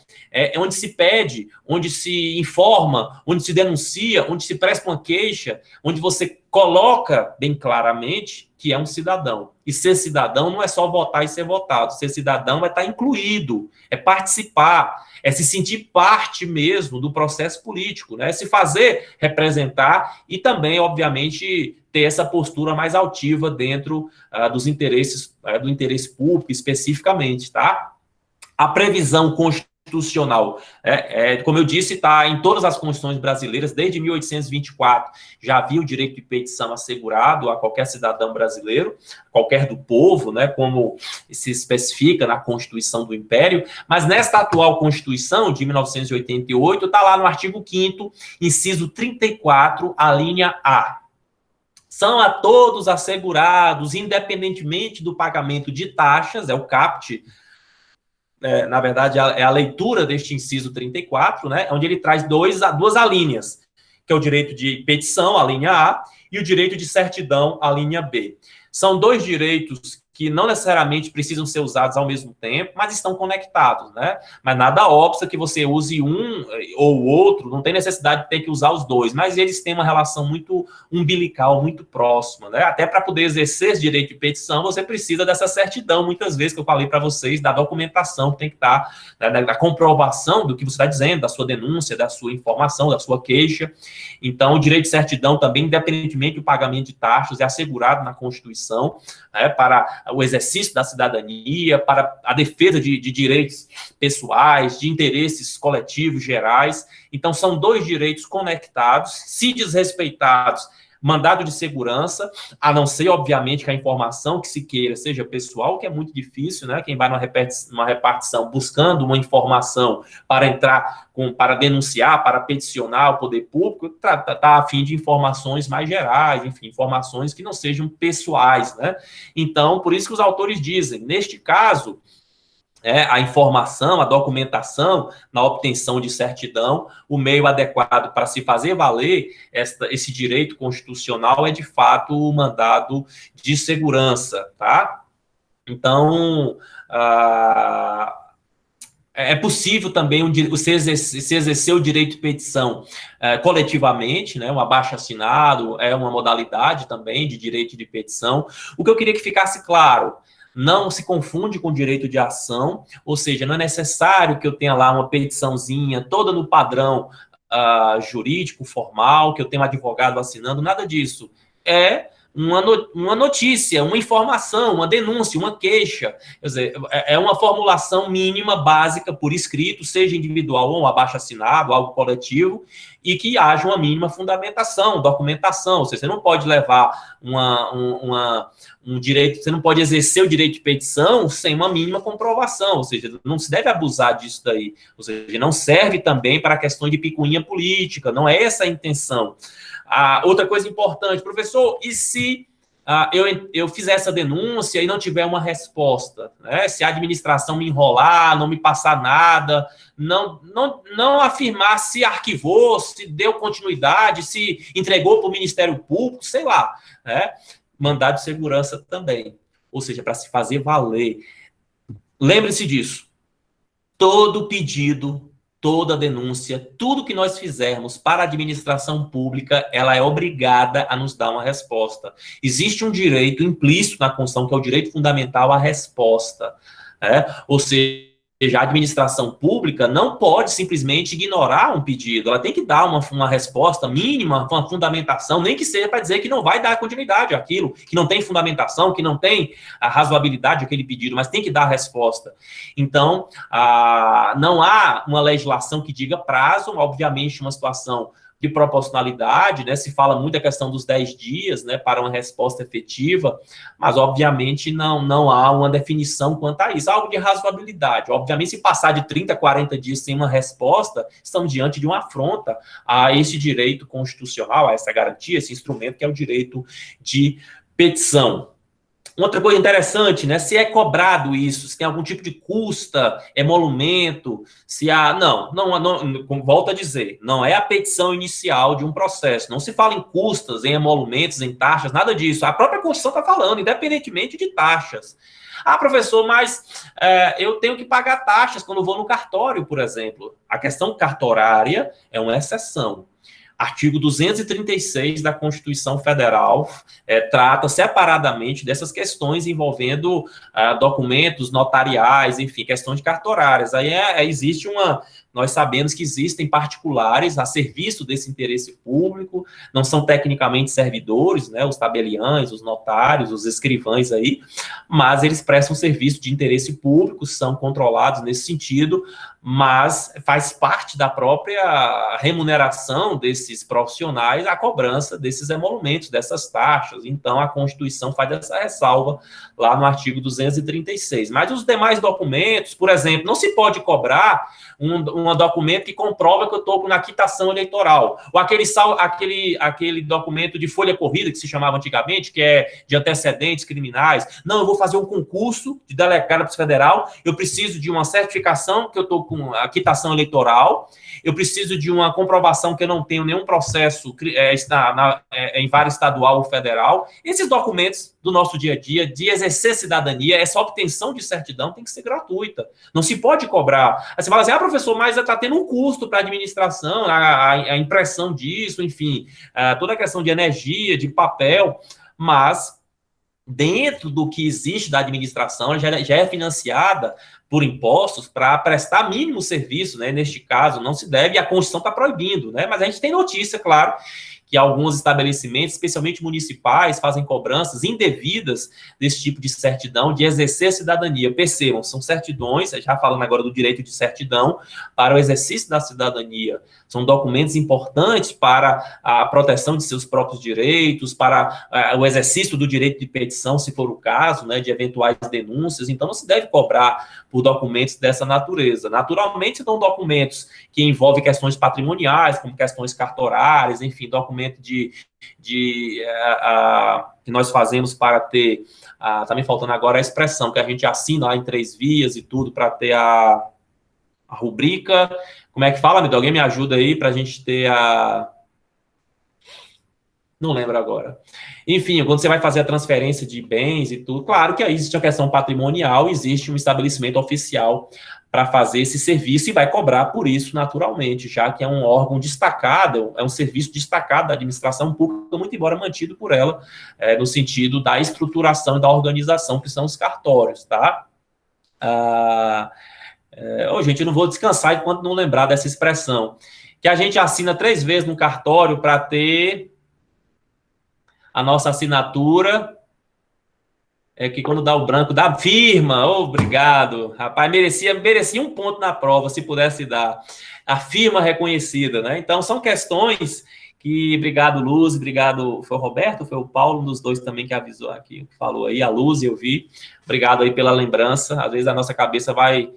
onde se pede, onde se informa, onde se denuncia, onde se presta uma queixa, onde você coloca bem claramente que é um cidadão. E ser cidadão não é só votar e ser votado. Ser cidadão é estar incluído, é participar, é se sentir parte mesmo do processo político, né? É se fazer representar e também, obviamente, ter essa postura mais altiva dentro dos interesses, do interesse público especificamente, tá? A previsão constitucional, como eu disse, está em todas as constituições brasileiras, desde 1824, já havia o direito de petição assegurado a qualquer cidadão brasileiro, qualquer do povo, né, como se especifica na Constituição do Império, mas nesta atual Constituição, de 1988, está lá no artigo 5º, inciso 34, a linha A. São a todos assegurados, independentemente do pagamento de taxas, é o CAPT, na verdade, é a leitura deste inciso 34, né, onde ele traz duas alíneas, que é o direito de petição, a linha A, e o direito de certidão, a linha B. São dois direitos que não necessariamente precisam ser usados ao mesmo tempo, mas estão conectados, né? Mas nada obsta que você use um ou outro, não tem necessidade de ter que usar os dois, mas eles têm uma relação muito umbilical, muito próxima, né? Até para poder exercer esse direito de petição, você precisa dessa certidão, muitas vezes, que eu falei para vocês, da documentação que tem que estar, né, da comprovação do que você está dizendo, da sua denúncia, da sua informação, da sua queixa. Então, o direito de certidão também, independentemente do pagamento de taxas, é assegurado na Constituição, né, para o exercício da cidadania, para a defesa de direitos pessoais, de interesses coletivos gerais. Então, são dois direitos conectados, se desrespeitados, mandado de segurança, a não ser, obviamente, que a informação que se queira seja pessoal, que é muito difícil, né? Quem vai numa repartição buscando uma informação para entrar, para denunciar, para peticionar o poder público, está a fim de informações mais gerais, enfim, informações que não sejam pessoais, né? Então, por isso que os autores dizem, neste caso, a informação, a documentação na obtenção de certidão, o meio adequado para se fazer valer esse direito constitucional é, de fato, o mandado de segurança, tá? Então, é possível também você exercer o direito de petição coletivamente, né? Um abaixo-assinado é uma modalidade também de direito de petição. O que eu queria que ficasse claro, não se confunde com direito de ação, ou seja, não é necessário que eu tenha lá uma petiçãozinha toda no padrão jurídico, formal, que eu tenha um advogado assinando, nada disso. É uma notícia, uma informação, uma denúncia, uma queixa. Quer dizer, é uma formulação mínima, básica, por escrito, seja individual ou um abaixo-assinado, algo coletivo, e que haja uma mínima fundamentação, documentação. Ou seja, você não pode levar um direito, você não pode exercer o direito de petição sem uma mínima comprovação, ou seja, não se deve abusar disso daí, ou seja, não serve também para questões de picuinha política, não é essa a intenção. Outra coisa importante, professor, e se eu fizer essa denúncia e não tiver uma resposta, né? Se a administração me enrolar, não me passar nada, não afirmar se arquivou, se deu continuidade, se entregou para o Ministério Público, sei lá, né? Mandado de segurança também, ou seja, para se fazer valer. Lembre-se disso. Todo pedido, toda denúncia, tudo que nós fizermos para a administração pública, ela é obrigada a nos dar uma resposta. Existe um direito implícito na Constituição, que é o direito fundamental à resposta, né? Ou seja, a administração pública não pode simplesmente ignorar um pedido, ela tem que dar uma resposta mínima, uma fundamentação, nem que seja para dizer que não vai dar continuidade àquilo, que não tem fundamentação, que não tem a razoabilidade daquele pedido, mas tem que dar a resposta. Então, não há uma legislação que diga prazo, obviamente uma situação de proporcionalidade, né? Se fala muito a questão dos 10 dias, né, para uma resposta efetiva, mas obviamente não há uma definição quanto a isso, algo de razoabilidade. Obviamente, se passar de 30, 40 dias sem uma resposta, estamos diante de uma afronta a esse direito constitucional, a essa garantia, esse instrumento que é o direito de petição. Outra coisa interessante, né? Se é cobrado isso, se tem algum tipo de custa, emolumento, se há... Não, volto a dizer, não é a petição inicial de um processo. Não se fala em custas, em emolumentos, em taxas, nada disso. A própria Constituição está falando, independentemente de taxas. Professor, mas eu tenho que pagar taxas quando vou no cartório, por exemplo. A questão cartorária é uma exceção. Artigo 236 da Constituição Federal trata separadamente dessas questões envolvendo documentos notariais, enfim, questões de cartorárias. Aí existe nós sabemos que existem particulares a serviço desse interesse público, não são tecnicamente servidores, né, os tabeliães, os notários, os escrivães aí, mas eles prestam serviço de interesse público, são controlados nesse sentido, mas faz parte da própria remuneração desses profissionais a cobrança desses emolumentos, dessas taxas. Então, a Constituição faz essa ressalva lá no artigo 236. Mas os demais documentos, por exemplo, não se pode cobrar um documento que comprova que eu estou na quitação eleitoral, ou aquele documento de folha corrida, que se chamava antigamente, que é de antecedentes criminais. Não, eu vou fazer um concurso de delegado federal, eu preciso de uma certificação que eu estou com a quitação eleitoral, eu preciso de uma comprovação que eu não tenho nenhum processo em vara estadual ou federal. Esses documentos do nosso dia a dia, de exercer cidadania, essa obtenção de certidão tem que ser gratuita. Não se pode cobrar. Aí você fala assim, professor, mas está tendo um custo para a administração, a impressão disso, enfim, toda a questão de energia, de papel, mas dentro do que existe da administração, já é financiada por impostos para prestar mínimo serviço, né? Neste caso, não se deve, e a Constituição está proibindo, né? Mas a gente tem notícia, claro, que alguns estabelecimentos, especialmente municipais, fazem cobranças indevidas desse tipo de certidão, de exercer a cidadania. Percebam, são certidões, já falando agora do direito de certidão, para o exercício da cidadania. São documentos importantes para a proteção de seus próprios direitos, para o exercício do direito de petição, se for o caso, né, de eventuais denúncias. Então, não se deve cobrar por documentos dessa natureza. Naturalmente, são documentos que envolvem questões patrimoniais, como questões cartorárias, enfim, documentos que nós fazemos para ter, tá me faltando agora a expressão, que a gente assina lá em 3 vias e tudo, para ter a rubrica, como é que fala, amigo? Alguém me ajuda aí para a gente ter não lembro agora. Enfim, quando você vai fazer a transferência de bens e tudo, claro que aí existe uma questão patrimonial, existe um estabelecimento oficial para fazer esse serviço e vai cobrar por isso naturalmente, já que é um órgão destacado, é um serviço destacado da administração pública, muito embora mantido por ela, no sentido da estruturação e da organização, que são os cartórios, tá? Gente, eu não vou descansar enquanto não lembrar dessa expressão, que a gente assina 3 vezes no cartório para ter a nossa assinatura, que quando dá o branco, dá firma. Obrigado, rapaz, merecia um ponto na prova, se pudesse dar a firma reconhecida, né? Então, são questões que, obrigado, Luz, obrigado, foi o Roberto, foi o Paulo, um dos dois também que avisou aqui, que falou aí, a Luz, eu vi, obrigado aí pela lembrança, às vezes a nossa cabeça vai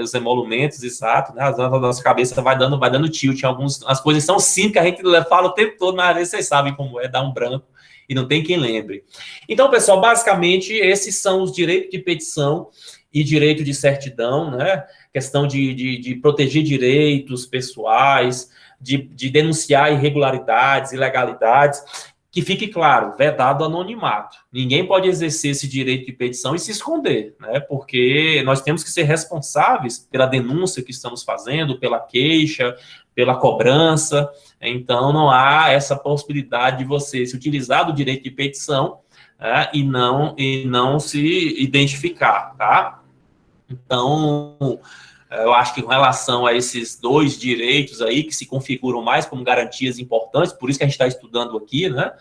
os emolumentos, exato, né? A nossa cabeça vai dando tilt. As coisas são simples, que a gente fala o tempo todo, mas às vezes vocês sabem como é, dá um branco e não tem quem lembre. Então, pessoal, basicamente, esses são os direitos de petição e direito de certidão, né? Questão de proteger direitos pessoais, de denunciar irregularidades, ilegalidades. Que fique claro, vedado anonimato. Ninguém pode exercer esse direito de petição e se esconder, né? Porque nós temos que ser responsáveis pela denúncia que estamos fazendo, pela queixa, pela cobrança. Então, não há essa possibilidade de você se utilizar do direito de petição, né, e não se identificar, tá? Então, eu acho que com relação a esses dois direitos aí, que se configuram mais como garantias importantes, por isso que a gente está estudando aqui, né?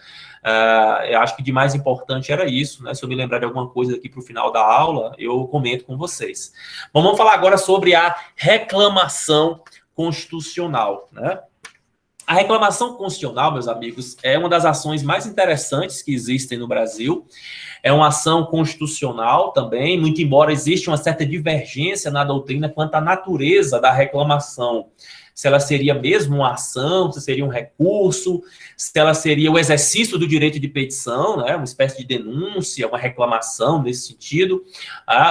Eu acho que de mais importante era isso, né? Se eu me lembrar de alguma coisa aqui para o final da aula, eu comento com vocês. Bom, vamos falar agora sobre a reclamação constitucional, né? A reclamação constitucional, meus amigos, é uma das ações mais interessantes que existem no Brasil. É uma ação constitucional também, muito embora exista uma certa divergência na doutrina quanto à natureza da reclamação. Se ela seria mesmo uma ação, se seria um recurso, se ela seria o exercício do direito de petição, né, uma espécie de denúncia, uma reclamação nesse sentido,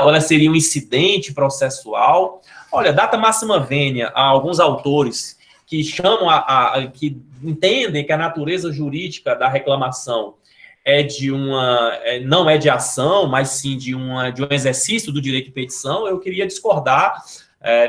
ou ela seria um incidente processual. Olha, data máxima vênia a alguns autores que chamam que entendem que a natureza jurídica da reclamação não é de ação, mas sim de um exercício do direito de petição. Eu queria discordar,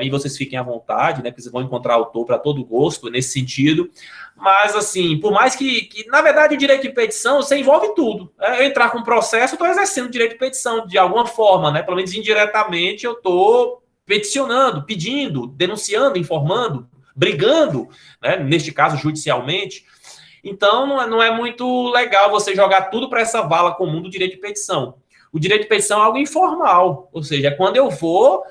e vocês fiquem à vontade, né, porque vocês vão encontrar autor para todo gosto nesse sentido, mas assim, por mais que na verdade o direito de petição, você envolve tudo. Eu entrar com um processo, eu estou exercendo o direito de petição de alguma forma, né, pelo menos indiretamente eu estou peticionando, pedindo, denunciando, informando, brigando, né, neste caso judicialmente. Então, não é muito legal você jogar tudo para essa vala comum do direito de petição. O direito de petição é algo informal, ou seja, é quando eu vou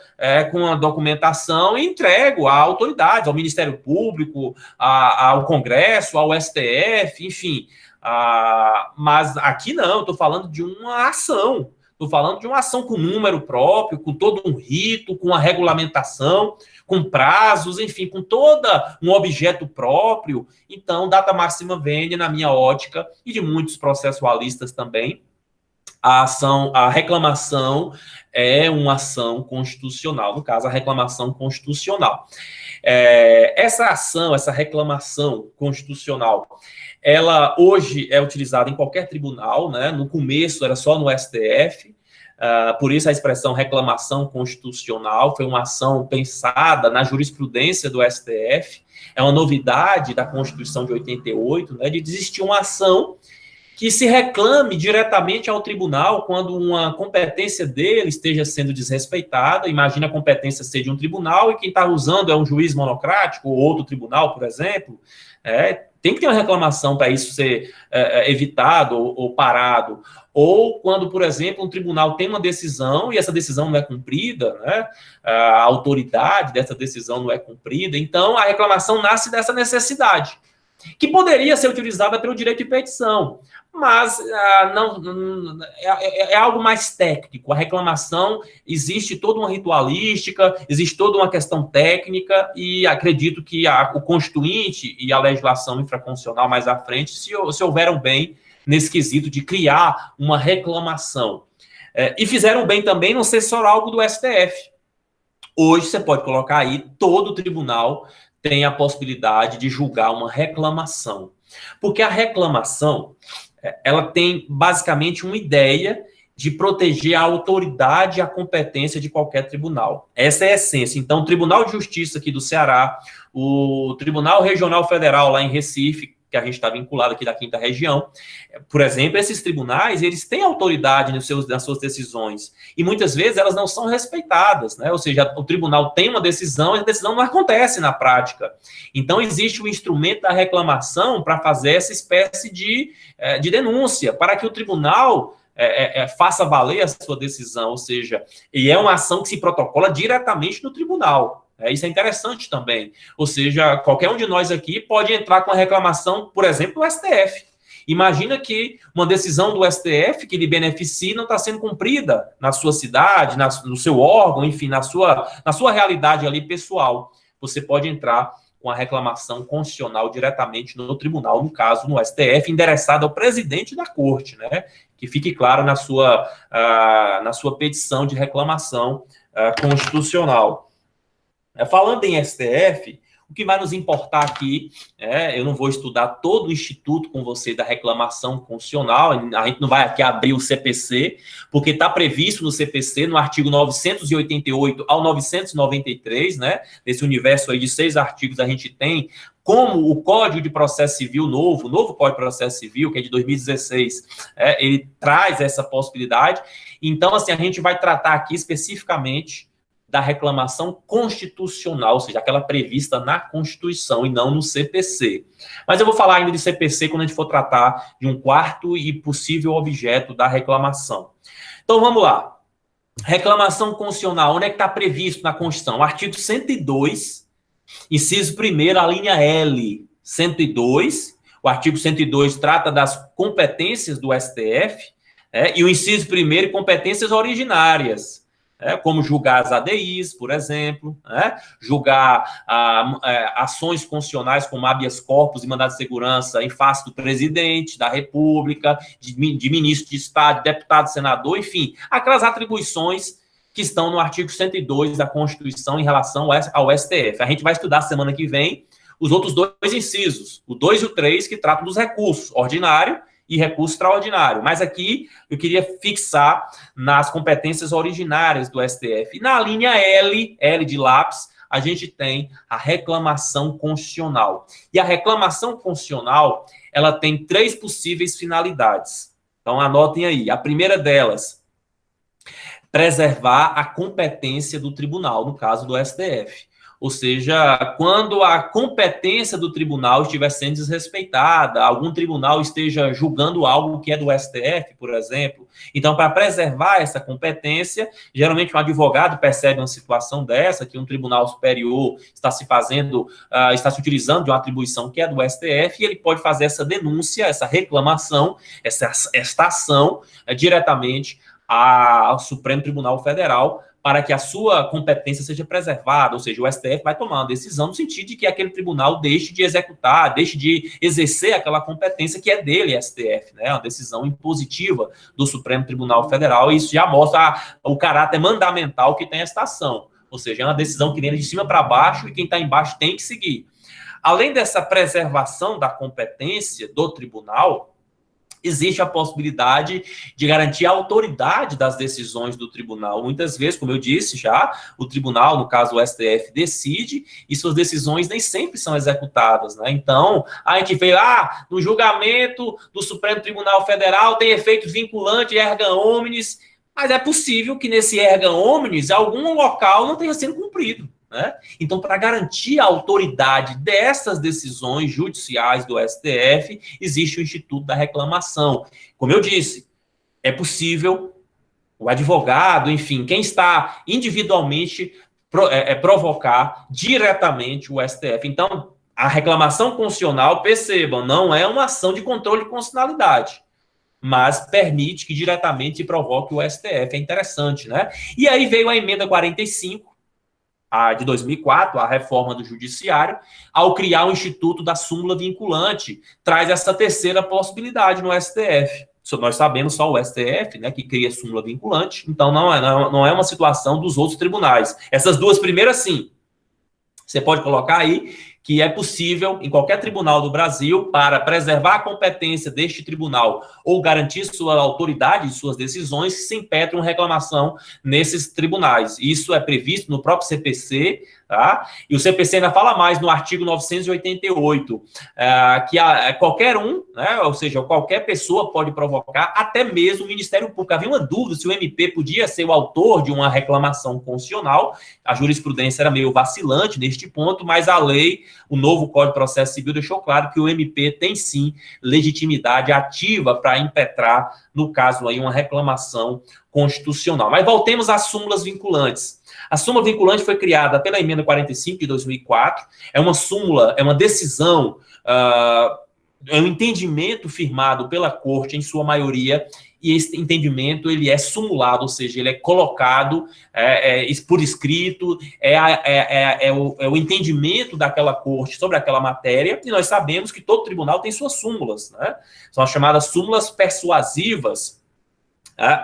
com a documentação e entrego à autoridade, ao Ministério Público, ao Congresso, ao STF, enfim. Mas aqui não, estou falando de uma ação. Estou falando de uma ação com número próprio, com todo um rito, com a regulamentação, com prazos, enfim, com todo um objeto próprio. Então, data máxima vênia, na minha ótica, e de muitos processualistas também, a reclamação é uma ação constitucional, no caso, a reclamação constitucional. Essa reclamação constitucional, ela hoje é utilizada em qualquer tribunal, né? No começo era só no STF, por isso a expressão reclamação constitucional foi uma ação pensada na jurisprudência do STF, é uma novidade da Constituição de 88, né, de existir uma ação que se reclame diretamente ao tribunal quando uma competência dele esteja sendo desrespeitada. Imagina a competência ser de um tribunal e quem está usando é um juiz monocrático ou outro tribunal, por exemplo. Tem que ter uma reclamação para isso ser evitado ou parado. Ou quando, por exemplo, um tribunal tem uma decisão e essa decisão não é cumprida, né? A autoridade dessa decisão não é cumprida. Então, a reclamação nasce dessa necessidade, que poderia ser utilizada pelo direito de petição, mas é algo mais técnico. A reclamação, existe toda uma ritualística, existe toda uma questão técnica, e acredito que o Constituinte e a legislação infraconstitucional mais à frente se houveram bem nesse quesito de criar uma reclamação. E fizeram bem também não ser só algo do STF. Hoje você pode colocar aí, todo tribunal tem a possibilidade de julgar uma reclamação. Porque a reclamação, ela tem basicamente uma ideia de proteger a autoridade e a competência de qualquer tribunal. Essa é a essência. Então, o Tribunal de Justiça aqui do Ceará, o Tribunal Regional Federal lá em Recife, que a gente está vinculado aqui da 5ª Região, por exemplo, esses tribunais, eles têm autoridade nas suas decisões, e muitas vezes elas não são respeitadas, né? Ou seja, o tribunal tem uma decisão e a decisão não acontece na prática. Então, existe o instrumento da reclamação para fazer essa espécie de denúncia, para que o tribunal faça valer a sua decisão, ou seja, e é uma ação que se protocola diretamente no tribunal. Isso é interessante também. Ou seja, qualquer um de nós aqui pode entrar com a reclamação, por exemplo, no STF. Imagina que uma decisão do STF que lhe beneficia não está sendo cumprida na sua cidade, no seu órgão, enfim, na sua realidade ali pessoal. Você pode entrar com a reclamação constitucional diretamente no tribunal, no caso, no STF, endereçada ao presidente da corte, né? Que fique claro na sua petição de reclamação constitucional. Falando em STF, o que vai nos importar aqui, eu não vou estudar todo o instituto com você da reclamação constitucional, a gente não vai aqui abrir o CPC, porque está previsto no CPC, no artigo 988 ao 993, né? Nesse universo aí de 6 artigos a gente tem, como o Código de Processo Civil novo, o novo Código de Processo Civil, que é de 2016, ele traz essa possibilidade. Então, assim, a gente vai tratar aqui especificamente da reclamação constitucional, ou seja, aquela prevista na Constituição e não no CPC. Mas eu vou falar ainda de CPC quando a gente for tratar de um quarto e possível objeto da reclamação. Então, vamos lá. Reclamação constitucional, onde é que está previsto na Constituição? Artigo 102, inciso 1º, a linha L. 102, o artigo 102 trata das competências do STF, e o inciso 1º, competências originárias, como julgar as ADIs, por exemplo, julgar ações constitucionais como habeas corpus e mandado de segurança em face do presidente da República, de ministro de Estado, deputado, senador, enfim, aquelas atribuições que estão no artigo 102 da Constituição em relação ao STF. A gente vai estudar semana que vem os outros 2 incisos, o 2 e o 3, que tratam dos recursos, ordinário e recurso extraordinário. Mas aqui eu queria fixar nas competências originárias do STF. E na linha L de lápis, a gente tem a reclamação constitucional. E a reclamação constitucional, ela tem 3 possíveis finalidades. Então, anotem aí. A primeira delas, preservar a competência do tribunal, no caso do STF. Ou seja, quando a competência do tribunal estiver sendo desrespeitada, algum tribunal esteja julgando algo que é do STF, por exemplo. Então, para preservar essa competência, geralmente um advogado percebe uma situação dessa, que um tribunal superior está se utilizando de uma atribuição que é do STF, e ele pode fazer essa denúncia, essa reclamação, esta ação diretamente ao Supremo Tribunal Federal, para que a sua competência seja preservada, ou seja, o STF vai tomar uma decisão no sentido de que aquele tribunal deixe de executar, deixe de exercer aquela competência que é dele, STF, né? Uma decisão impositiva do Supremo Tribunal Federal, e isso já mostra o caráter mandamental que tem esta ação, ou seja, é uma decisão que vem de cima para baixo e quem está embaixo tem que seguir. Além dessa preservação da competência do tribunal, existe a possibilidade de garantir a autoridade das decisões do tribunal. Muitas vezes, como eu disse já, o tribunal, no caso o STF, decide e suas decisões nem sempre são executadas, né? Então, a gente vê lá, no julgamento do Supremo Tribunal Federal tem efeito vinculante erga omnes, mas é possível que nesse erga omnes algum local não tenha sido cumprido, né? Então, para garantir a autoridade dessas decisões judiciais do STF, existe o Instituto da Reclamação. Como eu disse, é possível o advogado, enfim, quem está individualmente provocar diretamente o STF. Então, a reclamação constitucional, percebam, não é uma ação de controle de constitucionalidade, mas permite que diretamente provoque o STF. É interessante, né? E aí veio a emenda 45, de 2004, a reforma do judiciário, ao criar o Instituto da Súmula Vinculante, traz essa terceira possibilidade no STF. Nós sabemos só o STF, né, que cria súmula vinculante, então não é uma situação dos outros tribunais. Essas 2 primeiras, sim. Você pode colocar aí que é possível, em qualquer tribunal do Brasil, para preservar a competência deste tribunal ou garantir sua autoridade de suas decisões, se impetre uma reclamação nesses tribunais. Isso é previsto no próprio CPC, tá? E o CPC ainda fala mais no artigo 988, que qualquer um, né, ou seja, qualquer pessoa pode provocar, até mesmo o Ministério Público. Havia uma dúvida se o MP podia ser o autor de uma reclamação constitucional. A jurisprudência era meio vacilante neste ponto, mas a lei, o novo Código de Processo Civil, deixou claro que o MP tem sim legitimidade ativa para impetrar, no caso aí, uma reclamação constitucional. Mas voltemos às súmulas vinculantes. A súmula vinculante foi criada pela emenda 45 de 2004, é uma súmula, é uma decisão é um entendimento firmado pela corte, em sua maioria, e esse entendimento ele é simulado, ou seja, ele é colocado por escrito, o entendimento daquela corte sobre aquela matéria, e nós sabemos que todo tribunal tem suas súmulas, né? São as chamadas súmulas persuasivas,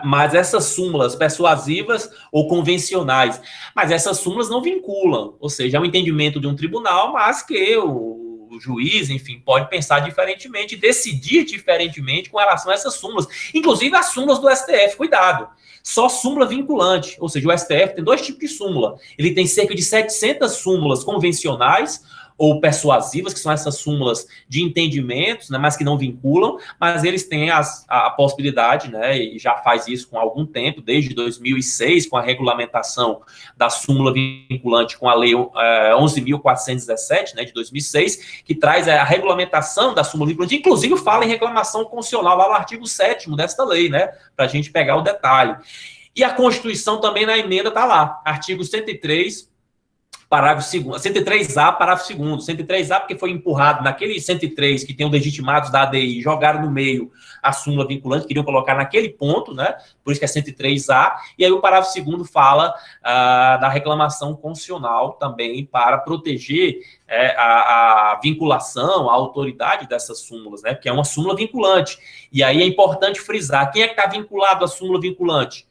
mas essas súmulas persuasivas ou convencionais, mas essas súmulas não vinculam, ou seja, é um entendimento de um tribunal, mas que o juiz, enfim, pode pensar diferentemente, decidir diferentemente com relação a essas súmulas, inclusive as súmulas do STF, cuidado, só súmula vinculante, ou seja, o STF tem 2 tipos de súmula, ele tem cerca de 700 súmulas convencionais ou persuasivas, que são essas súmulas de entendimentos, né, mas que não vinculam, mas eles têm a possibilidade, né, e já faz isso com algum tempo, desde 2006, com a regulamentação da súmula vinculante com a lei 11.417, né, de 2006, que traz a regulamentação da súmula vinculante, inclusive fala em reclamação constitucional, lá no artigo 7º desta lei, né, para a gente pegar o detalhe. E a Constituição também na emenda está lá, artigo 103, parágrafo 2º, 103A, parágrafo 2º, 103A porque foi empurrado naquele 103 que tem os legitimados da ADI, jogaram no meio a súmula vinculante, queriam colocar naquele ponto, né, por isso que é 103A, e aí o parágrafo 2º fala da reclamação constitucional também para proteger a vinculação, a autoridade dessas súmulas, né, porque é uma súmula vinculante, e aí é importante frisar, quem é que está vinculado à súmula vinculante?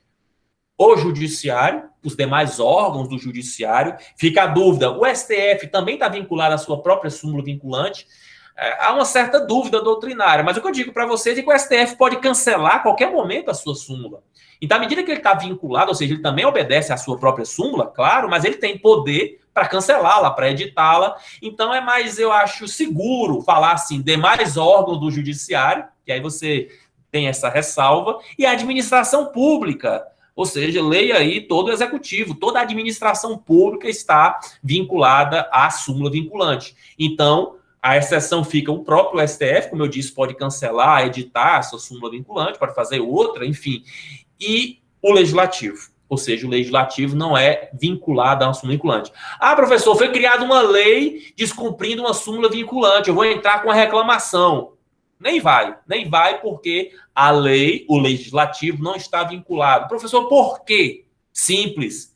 O judiciário, os demais órgãos do judiciário, fica a dúvida, o STF também está vinculado à sua própria súmula vinculante? Há uma certa dúvida doutrinária, mas o que eu digo para vocês é que o STF pode cancelar a qualquer momento a sua súmula. Então, à medida que ele está vinculado, ou seja, ele também obedece à sua própria súmula, claro, mas ele tem poder para cancelá-la, para editá-la. Então, é mais, eu acho, seguro falar assim, demais órgãos do judiciário, que aí você tem essa ressalva, e a administração pública. Ou seja, leia aí todo o executivo, toda a administração pública está vinculada à súmula vinculante. Então, a exceção fica o próprio STF, como eu disse, pode cancelar, editar essa súmula vinculante, pode fazer outra, enfim. E o legislativo, ou seja, o legislativo não é vinculado a uma súmula vinculante. Ah, professor, foi criada uma lei descumprindo uma súmula vinculante, eu vou entrar com a reclamação. Nem vai porque a lei, o legislativo, não está vinculado. Professor, por quê? Simples.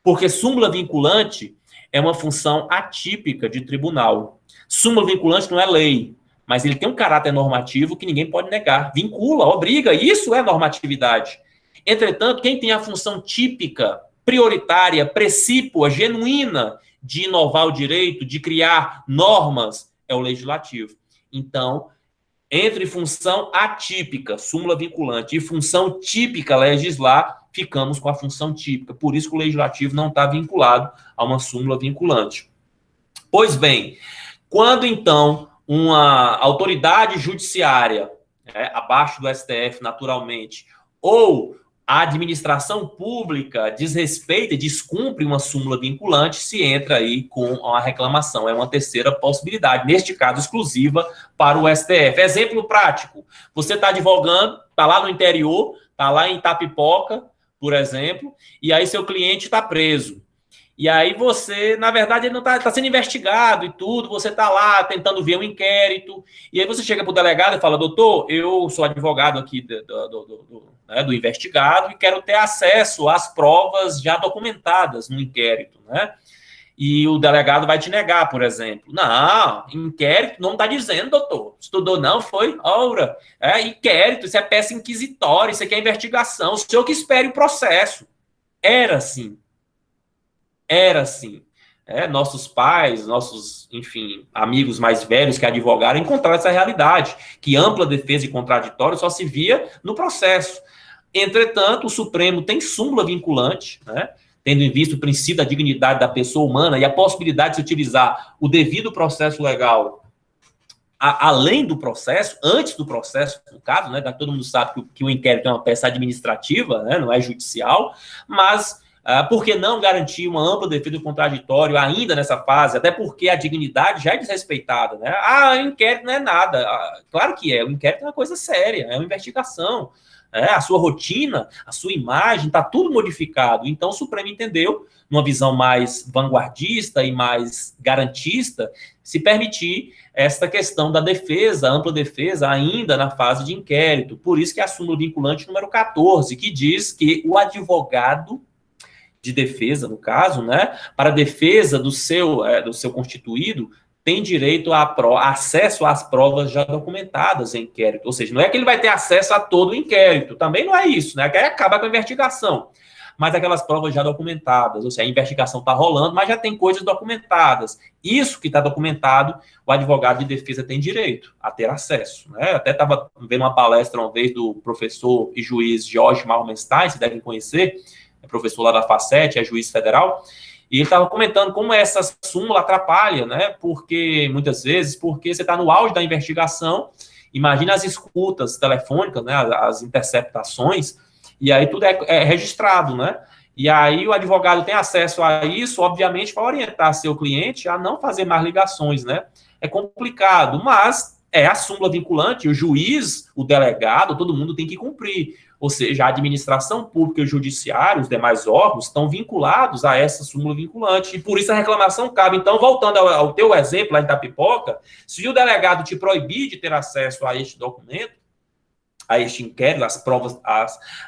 Porque súmula vinculante é uma função atípica de tribunal. Súmula vinculante não é lei, mas ele tem um caráter normativo que ninguém pode negar. Vincula, obriga, isso é normatividade. Entretanto, quem tem a função típica, prioritária, precípua, genuína de inovar o direito, de criar normas, é o legislativo. Então, entre função atípica, súmula vinculante, e função típica, legislar, ficamos com a função típica. Por isso que o legislativo não está vinculado a uma súmula vinculante. Pois bem, quando então uma autoridade judiciária, abaixo do STF naturalmente, ou a administração pública desrespeita e descumpre uma súmula vinculante, se entra aí com a reclamação. É uma terceira possibilidade, neste caso exclusiva para o STF. Exemplo prático, você está advogando, está lá no interior, está lá em Itapipoca, por exemplo, e aí seu cliente está preso. E aí você, na verdade, ele não está sendo investigado e tudo, você está lá tentando ver um inquérito, e aí você chega para o delegado e fala, doutor, eu sou advogado aqui do investigado e quero ter acesso às provas já documentadas no inquérito, né? E o delegado vai te negar, por exemplo. Não, inquérito não está dizendo, doutor. Estudou não, foi? Ora, inquérito, isso é peça inquisitória, isso aqui é investigação, o senhor que espere o processo. Era assim. Nossos pais, nossos, enfim, amigos mais velhos que advogaram encontraram essa realidade, que ampla defesa e contraditório só se via no processo. Entretanto, o Supremo tem súmula vinculante, né, tendo em vista o princípio da dignidade da pessoa humana e a possibilidade de se utilizar o devido processo legal além do processo, antes do processo, no caso, né, todo mundo sabe que o inquérito é uma peça administrativa, né, não é judicial, mas Por que não garantir uma ampla defesa do contraditório ainda nessa fase? Até porque a dignidade já é desrespeitada, né? O inquérito não é nada. Claro que é, o inquérito é uma coisa séria, é uma investigação. A sua rotina, a sua imagem, está tudo modificado. Então, o Supremo entendeu, numa visão mais vanguardista e mais garantista, se permitir essa questão da defesa, ampla defesa, ainda na fase de inquérito. Por isso que a súmula vinculante número 14, que diz que o advogado de defesa, no caso, né, para a defesa do seu constituído, tem direito a acesso às provas já documentadas em inquérito. Ou seja, não é que ele vai ter acesso a todo o inquérito, também não é isso, né? Que aí acaba com a investigação. Mas aquelas provas já documentadas, ou seja, a investigação está rolando, mas já tem coisas documentadas. Isso que está documentado, o advogado de defesa tem direito a ter acesso, né? Até estava vendo uma palestra uma vez do professor e juiz Jorge Malmenstein, vocês devem conhecer, é professor lá da Facet, é juiz federal, e ele estava comentando como essa súmula atrapalha, né? Porque, muitas vezes, porque você está no auge da investigação, imagina as escutas telefônicas, né? As interceptações, e aí tudo é registrado, né? E aí o advogado tem acesso a isso, obviamente, para orientar seu cliente a não fazer mais ligações, né? É complicado, mas é a súmula vinculante, o juiz, o delegado, todo mundo tem que cumprir. Ou seja, a administração pública e o judiciário, os demais órgãos, estão vinculados a essa súmula vinculante, e por isso a reclamação cabe. Então, voltando ao teu exemplo lá em Itapipoca, se o delegado te proibir de ter acesso a este documento, a este inquérito, as provas,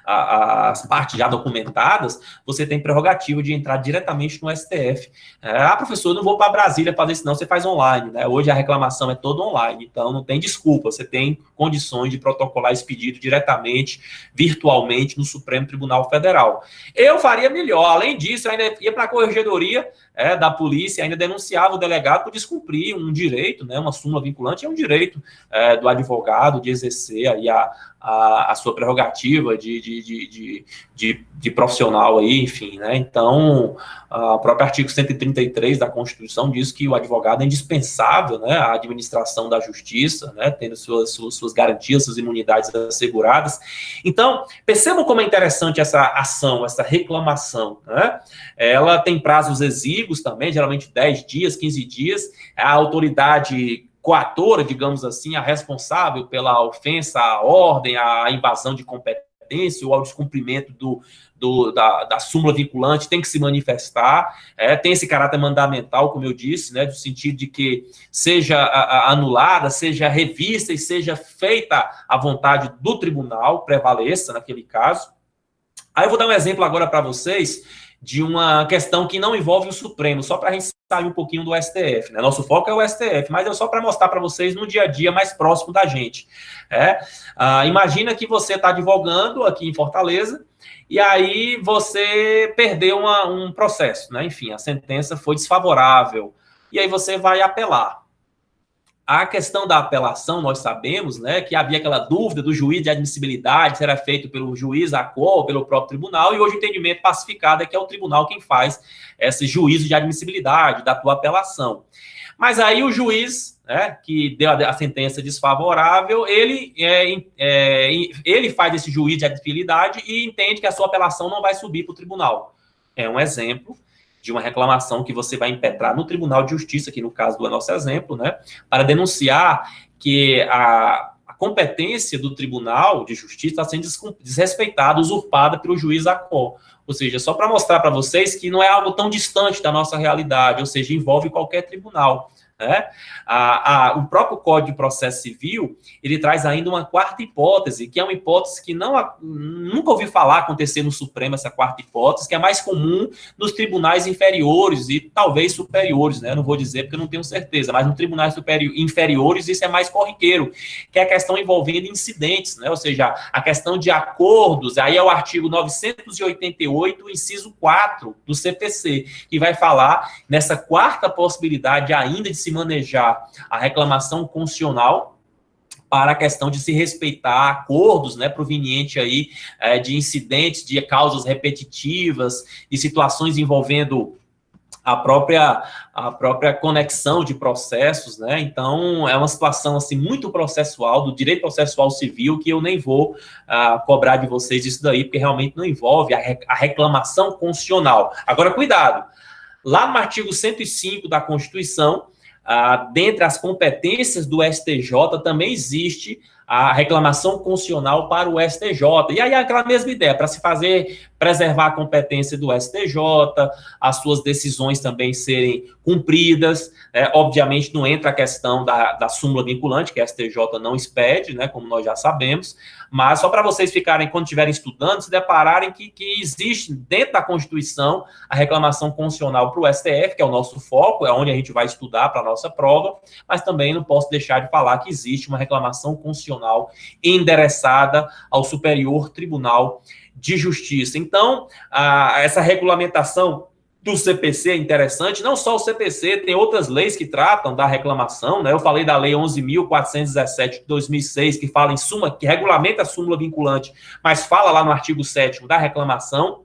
as partes já documentadas, você tem prerrogativa de entrar diretamente no STF. Professor, eu não vou para Brasília fazer isso não, você faz online, né? Hoje a reclamação é toda online, então não tem desculpa, você tem condições de protocolar esse pedido diretamente, virtualmente, no Supremo Tribunal Federal. Eu faria melhor, além disso, eu ainda ia para a corregedoria da polícia, ainda denunciava o delegado por descumprir um direito, né? Uma súmula vinculante é um direito do advogado de exercer aí a sua prerrogativa de profissional aí, enfim, né? Então, o próprio artigo 133 da Constituição diz que o advogado é indispensável, né, à administração da justiça, né, tendo suas garantias, suas imunidades asseguradas. Então, percebam como é interessante essa ação, essa reclamação, né? Ela tem prazos exíguos também, geralmente 10 dias, 15 dias, a autoridade coatora, digamos assim, a responsável pela ofensa à ordem, à invasão de competência ou ao descumprimento da súmula vinculante tem que se manifestar, tem esse caráter mandamental, como eu disse, né, no sentido de que seja anulada, seja revista e seja feita à vontade do tribunal, prevaleça naquele caso. Aí eu vou dar um exemplo agora para vocês de uma questão que não envolve o Supremo, só para a gente sair um pouquinho do STF, né? Nosso foco é o STF, mas é só para mostrar para vocês no dia a dia mais próximo da gente. Imagina que você está advogando aqui em Fortaleza e aí você perdeu um processo, né? Enfim, a sentença foi desfavorável e aí você vai apelar. A questão da apelação, nós sabemos, né, que havia aquela dúvida do juiz de admissibilidade, se era feito pelo juiz à cor ou pelo próprio tribunal, e hoje o entendimento pacificado é que é o tribunal quem faz esse juízo de admissibilidade da tua apelação. Mas aí o juiz, né, que deu a sentença desfavorável, ele faz esse juízo de admissibilidade e entende que a sua apelação não vai subir para o tribunal. É um exemplo de uma reclamação que você vai impetrar no Tribunal de Justiça, que no caso do nosso exemplo, né, para denunciar que a competência do Tribunal de Justiça está sendo desrespeitada, usurpada pelo juiz ACO. Ou seja, só para mostrar para vocês que não é algo tão distante da nossa realidade, ou seja, envolve qualquer tribunal. Né? O próprio Código de Processo Civil, ele traz ainda uma quarta hipótese, que é uma hipótese que nunca ouvi falar acontecer no Supremo, essa quarta hipótese, que é mais comum nos tribunais inferiores e talvez superiores, né? Eu não vou dizer porque eu não tenho certeza, mas nos tribunais inferiores isso é mais corriqueiro, que é a questão envolvendo incidentes, né? Ou seja, a questão de acordos, aí é o artigo 988, inciso 4 do CPC, que vai falar nessa quarta possibilidade ainda de se manejar a reclamação constitucional para a questão de se respeitar acordos, né, proveniente aí de incidentes, de causas repetitivas, de situações envolvendo a própria conexão de processos, né? Então, é uma situação, assim, muito processual, do direito processual civil, que eu nem vou cobrar de vocês isso daí, porque realmente não envolve a reclamação constitucional. Agora, cuidado, lá no artigo 105 da Constituição, dentre as competências do STJ, também existe a reclamação constitucional para o STJ. E aí é aquela mesma ideia, para se preservar a competência do STJ, as suas decisões também serem cumpridas. Obviamente não entra a questão da súmula vinculante, que a STJ não expede, né, como nós já sabemos, mas só para vocês ficarem, quando estiverem estudando, se depararem que existe dentro da Constituição a reclamação constitucional para o STF, que é o nosso foco, é onde a gente vai estudar para a nossa prova, mas também não posso deixar de falar que existe uma reclamação constitucional endereçada ao Superior Tribunal de Justiça. Então, essa regulamentação do CPC é interessante, não só o CPC, tem outras leis que tratam da reclamação, né? Eu falei da Lei 11.417 de 2006, que fala que regulamenta a súmula vinculante, mas fala lá no artigo 7º da reclamação.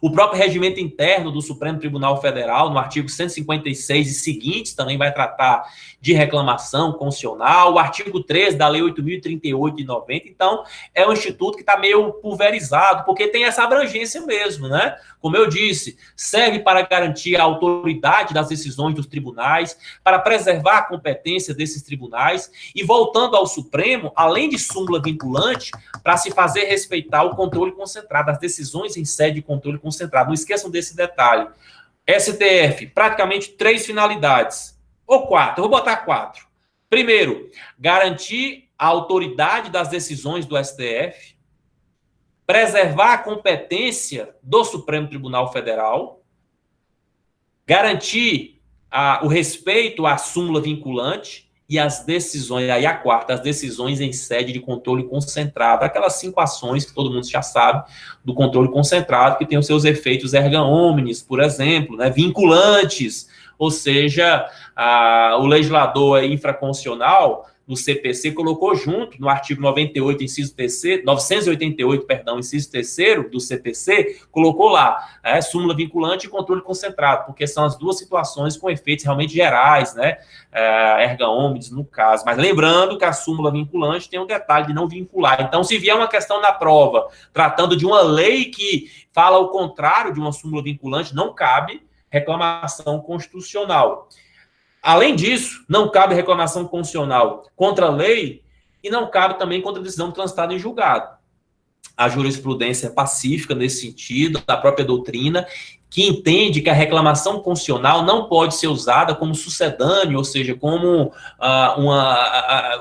O próprio regimento interno do Supremo Tribunal Federal, no artigo 156 e seguintes, também vai tratar de reclamação constitucional. O artigo 13 da Lei 8.038 de 90. Então, é um instituto que está meio pulverizado, porque tem essa abrangência mesmo, né? Como eu disse, serve para garantir a autoridade das decisões dos tribunais, para preservar a competência desses tribunais, e voltando ao Supremo, além de súmula vinculante, para se fazer respeitar o controle concentrado, as decisões em sede de controle concentrado. Não esqueçam desse detalhe. STF, praticamente 3 finalidades, ou 4, eu vou botar 4. Primeiro, garantir a autoridade das decisões do STF, preservar a competência do Supremo Tribunal Federal, garantir o respeito à súmula vinculante e as decisões, aí a quarta, as decisões em sede de controle concentrado, aquelas 5 ações que todo mundo já sabe do controle concentrado, que tem os seus efeitos erga omnes, por exemplo, né, vinculantes, ou seja, o legislador infraconstitucional no CPC colocou junto, no artigo 98, inciso terceiro, 988, perdão, inciso terceiro do CPC, colocou lá, súmula vinculante e controle concentrado, porque são as duas situações com efeitos realmente gerais, né, erga omnes no caso. Mas lembrando que a súmula vinculante tem um detalhe de não vincular. Então, se vier uma questão na prova, tratando de uma lei que fala o contrário de uma súmula vinculante, não cabe reclamação constitucional. Além disso, não cabe reclamação constitucional contra a lei e não cabe também contra a decisão transitada em julgado. A jurisprudência é pacífica nesse sentido, da própria doutrina, que entende que a reclamação constitucional não pode ser usada como sucedâneo, ou seja, como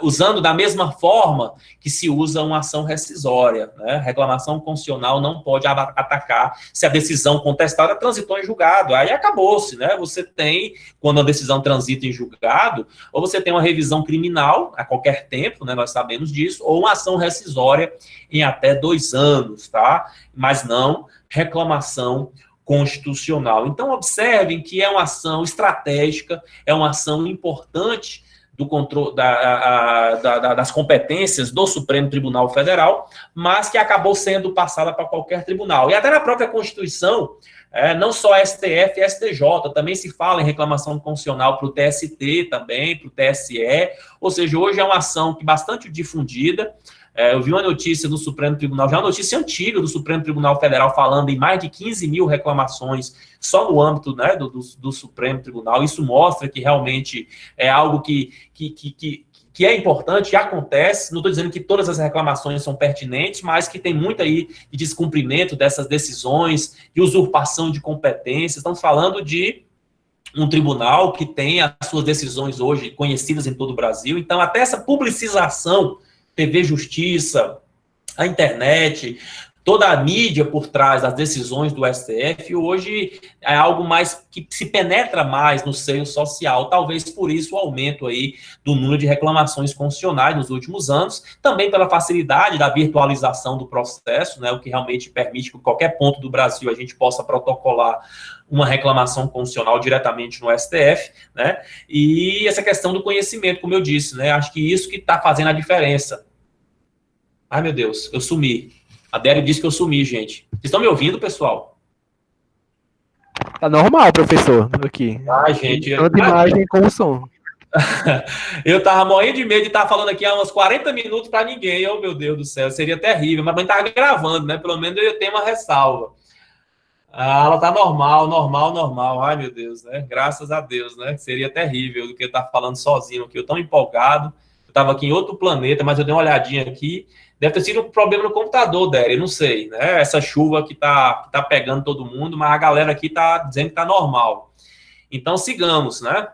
usando da mesma forma que se usa uma ação rescisória, né? Reclamação constitucional não pode atacar se a decisão contestada transitou em julgado, aí acabou-se, né? Você tem, quando a decisão transita em julgado, ou você tem uma revisão criminal a qualquer tempo, né? Nós sabemos disso, ou uma ação rescisória em até 2 anos, tá? Mas não reclamação constitucional. Então, observem que é uma ação estratégica, é uma ação importante do controle das competências do Supremo Tribunal Federal, mas que acabou sendo passada para qualquer tribunal. E até na própria Constituição, não só STF e STJ, também se fala em reclamação constitucional para o TST também, para o TSE, ou seja, hoje é uma ação que bastante difundida. Eu vi uma notícia do Supremo Tribunal, já uma notícia antiga do Supremo Tribunal Federal, falando em mais de 15 mil reclamações só no âmbito, né, do Supremo Tribunal. Isso mostra que realmente é algo que é importante e acontece. Não estou dizendo que todas as reclamações são pertinentes, mas que tem muito aí de descumprimento dessas decisões, de usurpação de competências. Estamos falando de um tribunal que tem as suas decisões hoje conhecidas em todo o Brasil. Então, até essa publicização, TV Justiça, a internet, toda a mídia por trás das decisões do STF, hoje é algo mais que se penetra mais no seio social, talvez por isso o aumento aí do número de reclamações constitucionais nos últimos anos, também pela facilidade da virtualização do processo, né, o que realmente permite que em qualquer ponto do Brasil a gente possa protocolar uma reclamação constitucional diretamente no STF, né, e essa questão do conhecimento, como eu disse, né, acho que isso que está fazendo a diferença. Ai, meu Deus, eu sumi. A Dério disse que eu sumi, gente. Vocês estão me ouvindo, pessoal? Tá normal, professor, aqui. Ah, gente. Tanto imagem como som. Eu tava morrendo de medo de estar falando aqui há uns 40 minutos para ninguém. Oh, meu Deus do céu, seria terrível. Mas tava gravando, né? Pelo menos eu tenho uma ressalva. A aula tá normal. Ai, meu Deus, né? Graças a Deus, né? Seria terrível do que eu estar falando sozinho aqui. Eu tão empolgado. Eu tava aqui em outro planeta, mas eu dei uma olhadinha aqui. Deve ter sido um problema no computador, Dério, eu não sei, né? Essa chuva que tá pegando todo mundo, mas a galera aqui tá dizendo que tá normal. Então, sigamos, né?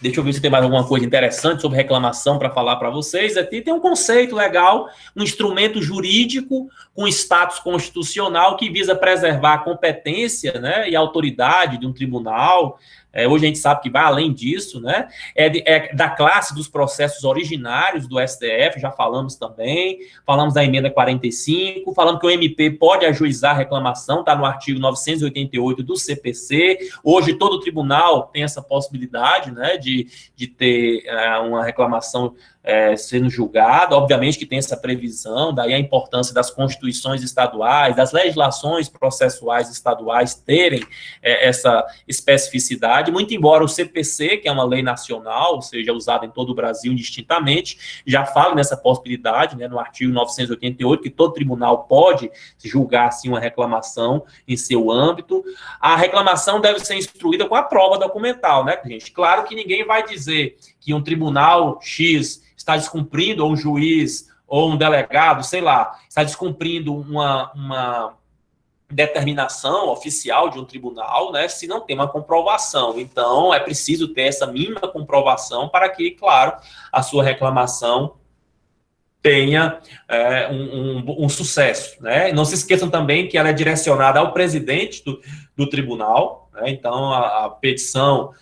Deixa eu ver se tem mais alguma coisa interessante sobre reclamação para falar para vocês. Aqui tem um conceito legal, um instrumento jurídico com status constitucional que visa preservar a competência, né, e a autoridade de um tribunal. Hoje a gente sabe que vai além disso, né? É da classe dos processos originários do STF, já falamos também, falamos da emenda 45, falamos que o MP pode ajuizar a reclamação, está no artigo 988 do CPC. Hoje todo tribunal tem essa possibilidade, né, de ter uma reclamação sendo julgada. Obviamente que tem essa previsão, daí a importância das constituições estaduais, das legislações processuais estaduais terem essa especificidade, muito embora o CPC, que é uma lei nacional, seja usada em todo o Brasil indistintamente, já fala nessa possibilidade, né, no artigo 988, que todo tribunal pode julgar, assim, uma reclamação em seu âmbito. A reclamação deve ser instruída com a prova documental, né, gente? Claro que ninguém vai dizer que um tribunal X está descumprindo, ou um juiz, ou um delegado, sei lá, está descumprindo uma determinação oficial de um tribunal, né, se não tem uma comprovação. Então, é preciso ter essa mínima comprovação para que, claro, a sua reclamação tenha um sucesso, né? Não se esqueçam também que ela é direcionada ao presidente do tribunal, né? Então, a petição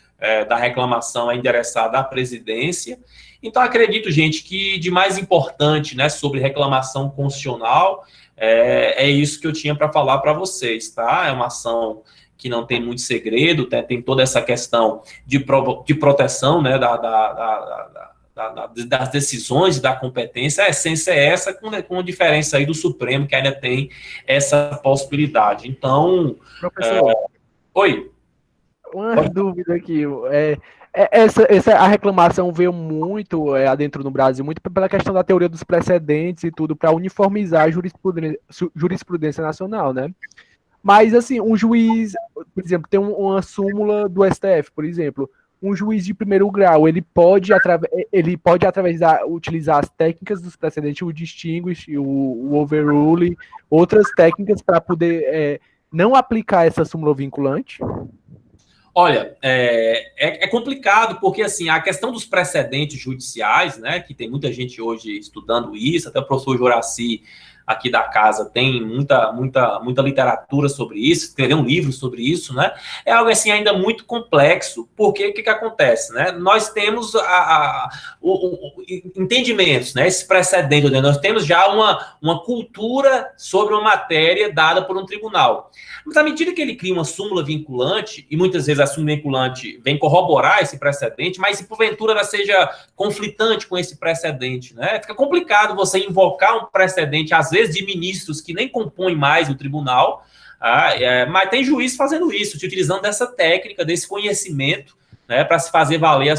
da reclamação é endereçada à presidência. Então, acredito, gente, que de mais importante, né, sobre reclamação constitucional é isso que eu tinha para falar para vocês, tá? É uma ação que não tem muito segredo, tem toda essa questão de proteção, né, das decisões e da competência. A essência é essa, com a diferença aí do Supremo, que ainda tem essa possibilidade. Então, professor, oi. Uma dúvida aqui. A reclamação veio muito adentro no Brasil, muito pela questão da teoria dos precedentes e tudo, para uniformizar a jurisprudência nacional, né? Mas, assim, um juiz, por exemplo, tem uma súmula do STF, por exemplo, um juiz de primeiro grau, ele pode utilizar as técnicas dos precedentes, o distinguish, o overrule, outras técnicas para poder não aplicar essa súmula vinculante? Olha, é complicado, porque assim, a questão dos precedentes judiciais, né, que tem muita gente hoje estudando isso, até o professor Juraci aqui da casa tem muita literatura sobre isso, escreveu um livro sobre isso, né? É algo assim ainda muito complexo, porque o que acontece, né? Nós temos entendimentos, né? Esse precedente, nós temos já uma cultura sobre uma matéria dada por um tribunal. Mas à medida que ele cria uma súmula vinculante, e muitas vezes a súmula vinculante vem corroborar esse precedente, mas se porventura ela seja conflitante com esse precedente, né? Fica complicado você invocar um precedente, às vezes, de ministros que nem compõem mais o tribunal, mas tem juiz fazendo isso, utilizando dessa técnica, desse conhecimento, né, para se fazer valer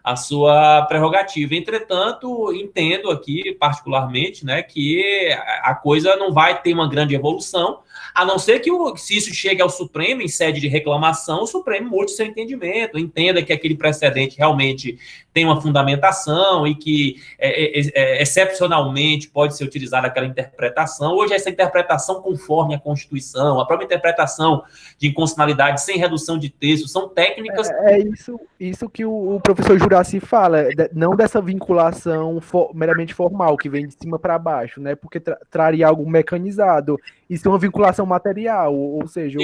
a sua prerrogativa. Entretanto, entendo aqui, particularmente, né, que a coisa não vai ter uma grande evolução, a não ser que, se isso chegue ao Supremo em sede de reclamação, o Supremo mude seu entendimento, entenda que aquele precedente realmente tem uma fundamentação e que, excepcionalmente, pode ser utilizada aquela interpretação. Hoje, essa interpretação conforme a Constituição, a própria interpretação de inconstitucionalidade sem redução de texto, são técnicas... Isso que o professor Juraci fala, não dessa vinculação meramente formal, que vem de cima para baixo, né? Porque traria algo mecanizado. Isso é uma vinculação material, ou seja,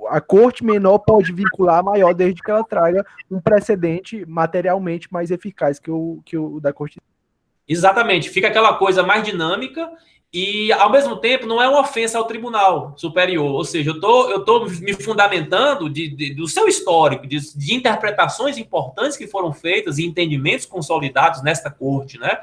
a corte menor pode vincular a maior desde que ela traga um precedente materialmente mais eficaz que o da corte. Exatamente, fica aquela coisa mais dinâmica e, ao mesmo tempo, não é uma ofensa ao tribunal superior, ou seja, eu estou me fundamentando do seu histórico, de interpretações importantes que foram feitas e entendimentos consolidados nesta corte, né?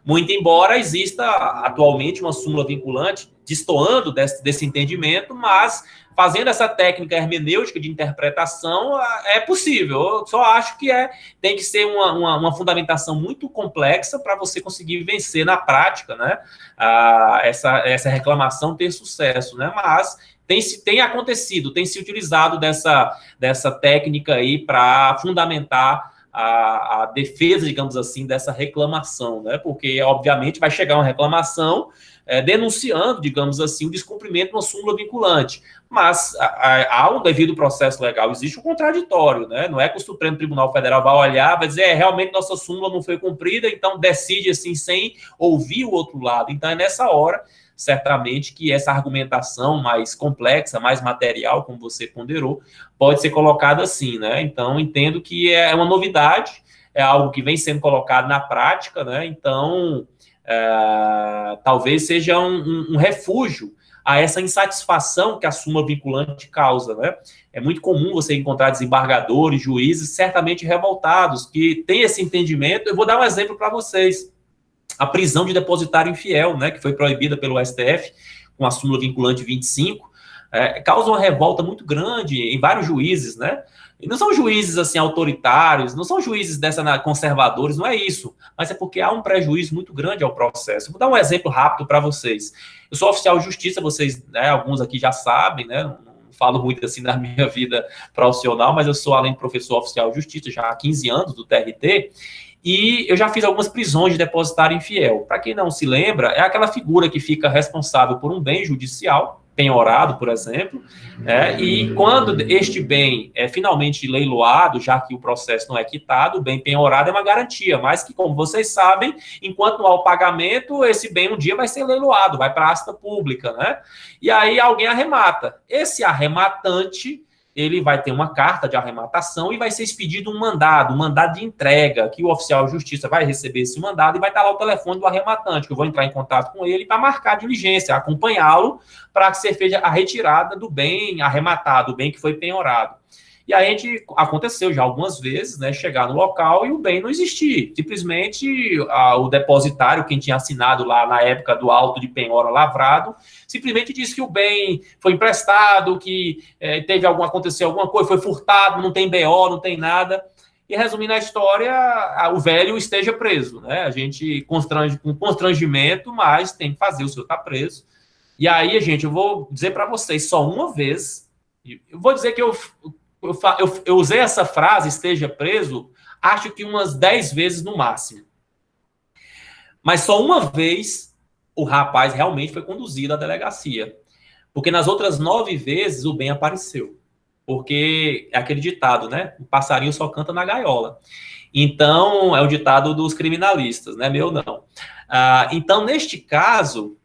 muito embora exista atualmente uma súmula vinculante destoando desse entendimento, mas fazendo essa técnica hermenêutica de interpretação é possível. Eu só acho que tem que ser uma fundamentação muito complexa para você conseguir vencer na prática, né, essa reclamação ter sucesso, né, mas tem acontecido, tem se utilizado dessa técnica aí para fundamentar a defesa, digamos assim, dessa reclamação, né? Porque, obviamente, vai chegar uma reclamação denunciando, digamos assim, o descumprimento de uma súmula vinculante. Mas há um devido processo legal, existe um contraditório, né? Não é que o Supremo Tribunal Federal vai olhar, vai dizer, realmente nossa súmula não foi cumprida, então decide assim, sem ouvir o outro lado. Então, é nessa hora, certamente, que essa argumentação mais complexa, mais material, como você ponderou, pode ser colocada assim, né? Então, entendo que é uma novidade, é algo que vem sendo colocado na prática, né? Então, talvez seja um refúgio a essa insatisfação que a súmula vinculante causa, né? É muito comum você encontrar desembargadores, juízes, certamente revoltados, que têm esse entendimento. Eu vou dar um exemplo para vocês. A prisão de depositário infiel, né, que foi proibida pelo STF, com a súmula vinculante 25, causa uma revolta muito grande em vários juízes, né? E não são juízes assim autoritários, não são juízes conservadores, não é isso, mas é porque há um prejuízo muito grande ao processo. Vou dar um exemplo rápido para vocês. Eu sou oficial de justiça, vocês, né, alguns aqui já sabem, né? Não falo muito assim da minha vida profissional, mas eu sou, além de professor oficial de justiça, já há 15 anos do TRT, e eu já fiz algumas prisões de depositário infiel. Para quem não se lembra, é aquela figura que fica responsável por um bem judicial, penhorado, por exemplo, e quando este bem é finalmente leiloado, já que o processo não é quitado, o bem penhorado é uma garantia, mas que, como vocês sabem, enquanto não há o pagamento, esse bem um dia vai ser leiloado, vai para a asta pública, né? E aí alguém arremata. Esse arrematante, ele vai ter uma carta de arrematação e vai ser expedido um mandado de entrega, que o oficial de justiça vai receber esse mandado e vai estar lá o telefone do arrematante, que eu vou entrar em contato com ele para marcar a diligência, acompanhá-lo para que seja feita a retirada do bem arrematado, do bem que foi penhorado. E aí aconteceu já algumas vezes, né, chegar no local e o bem não existir. Simplesmente o depositário, quem tinha assinado lá na época do auto de penhora lavrado, simplesmente disse que o bem foi emprestado, que aconteceu alguma coisa, foi furtado, não tem BO, não tem nada. E resumindo a história, o velho esteja preso, né? A gente constrange com constrangimento, mas tem que fazer, o senhor está preso. E aí, gente, eu vou dizer para vocês só uma vez, eu vou dizer que eu usei essa frase, esteja preso, acho que umas 10 vezes no máximo. Mas só uma vez o rapaz realmente foi conduzido à delegacia. Porque nas outras 9 vezes o bem apareceu. Porque é aquele ditado, né? O passarinho só canta na gaiola. Então, é o ditado dos criminalistas, né? Meu não. Então, neste caso,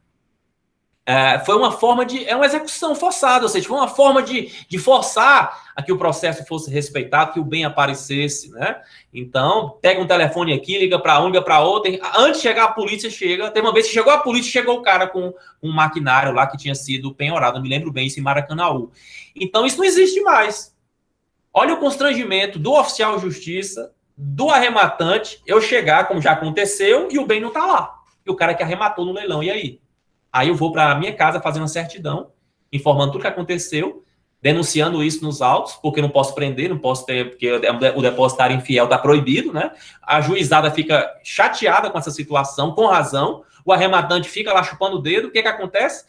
foi uma forma é uma execução forçada, ou seja, foi uma forma de forçar a que o processo fosse respeitado, que o bem aparecesse, né? Então, pega um telefone aqui, liga para um, liga para outro, antes de chegar a polícia, tem uma vez que chegou a polícia, chegou o cara com um maquinário lá que tinha sido penhorado, eu me lembro bem, isso em Maracanaú. Então, isso não existe mais. Olha o constrangimento do oficial de justiça, do arrematante, eu chegar, como já aconteceu, e o bem não tá lá. E o cara que arrematou no leilão, e aí? Aí eu vou para a minha casa fazer uma certidão, informando tudo o que aconteceu, denunciando isso nos autos, porque não posso prender, não posso ter, porque o depositário infiel está proibido, né? A juizada fica chateada com essa situação, com razão, o arrematante fica lá chupando o dedo, o que acontece?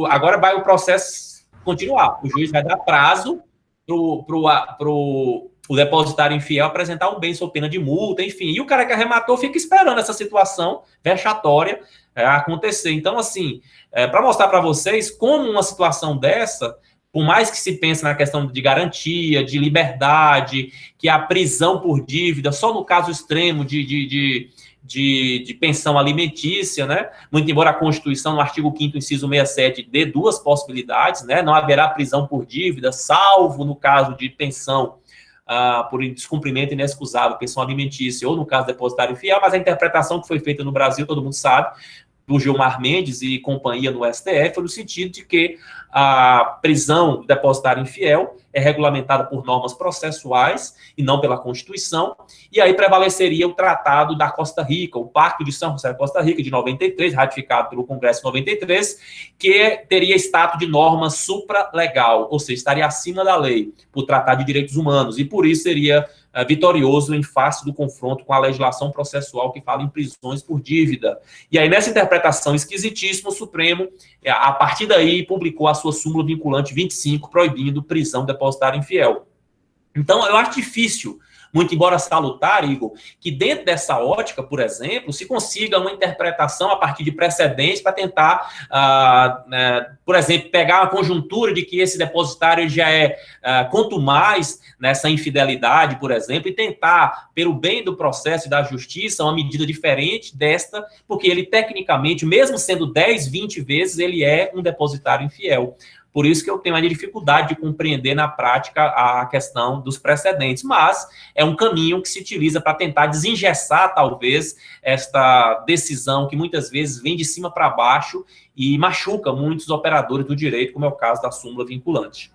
Agora vai o processo continuar, o juiz vai dar prazo para o depositário infiel apresentar um bem sob pena de multa, enfim, e o cara que arrematou fica esperando essa situação vexatória acontecer. Então, assim, para mostrar para vocês como uma situação dessa, por mais que se pense na questão de garantia, de liberdade, que a prisão por dívida, só no caso extremo de pensão alimentícia, né? Muito embora a Constituição, no artigo 5º, inciso 67, dê 2 possibilidades, né? Não haverá prisão por dívida, salvo no caso de pensão por descumprimento inexcusável, pensão alimentícia, ou no caso depositário infiel, mas a interpretação que foi feita no Brasil, todo mundo sabe, do Gilmar Mendes e companhia no STF, no sentido de que a prisão do depositário infiel é regulamentada por normas processuais e não pela Constituição, e aí prevaleceria o Tratado da Costa Rica, o Pacto de São José da Costa Rica, de 93, ratificado pelo Congresso em 93, que teria status de norma supralegal, ou seja, estaria acima da lei, por tratar de direitos humanos, e por isso seria vitorioso em face do confronto com a legislação processual que fala em prisões por dívida. E aí, nessa interpretação esquisitíssima, o Supremo, a partir daí, publicou a sua súmula vinculante 25, proibindo prisão do depositário infiel. Então, eu acho difícil, muito embora salutar, Igor, que dentro dessa ótica, por exemplo, se consiga uma interpretação a partir de precedentes para tentar, por exemplo, pegar uma conjuntura de que esse depositário já é contumaz nessa infidelidade, por exemplo, e tentar, pelo bem do processo e da justiça, uma medida diferente desta, porque ele, tecnicamente, mesmo sendo 10, 20 vezes, ele é um depositário infiel. Por isso que eu tenho uma dificuldade de compreender na prática a questão dos precedentes, mas é um caminho que se utiliza para tentar desengessar, talvez, esta decisão que muitas vezes vem de cima para baixo e machuca muitos operadores do direito, como é o caso da súmula vinculante.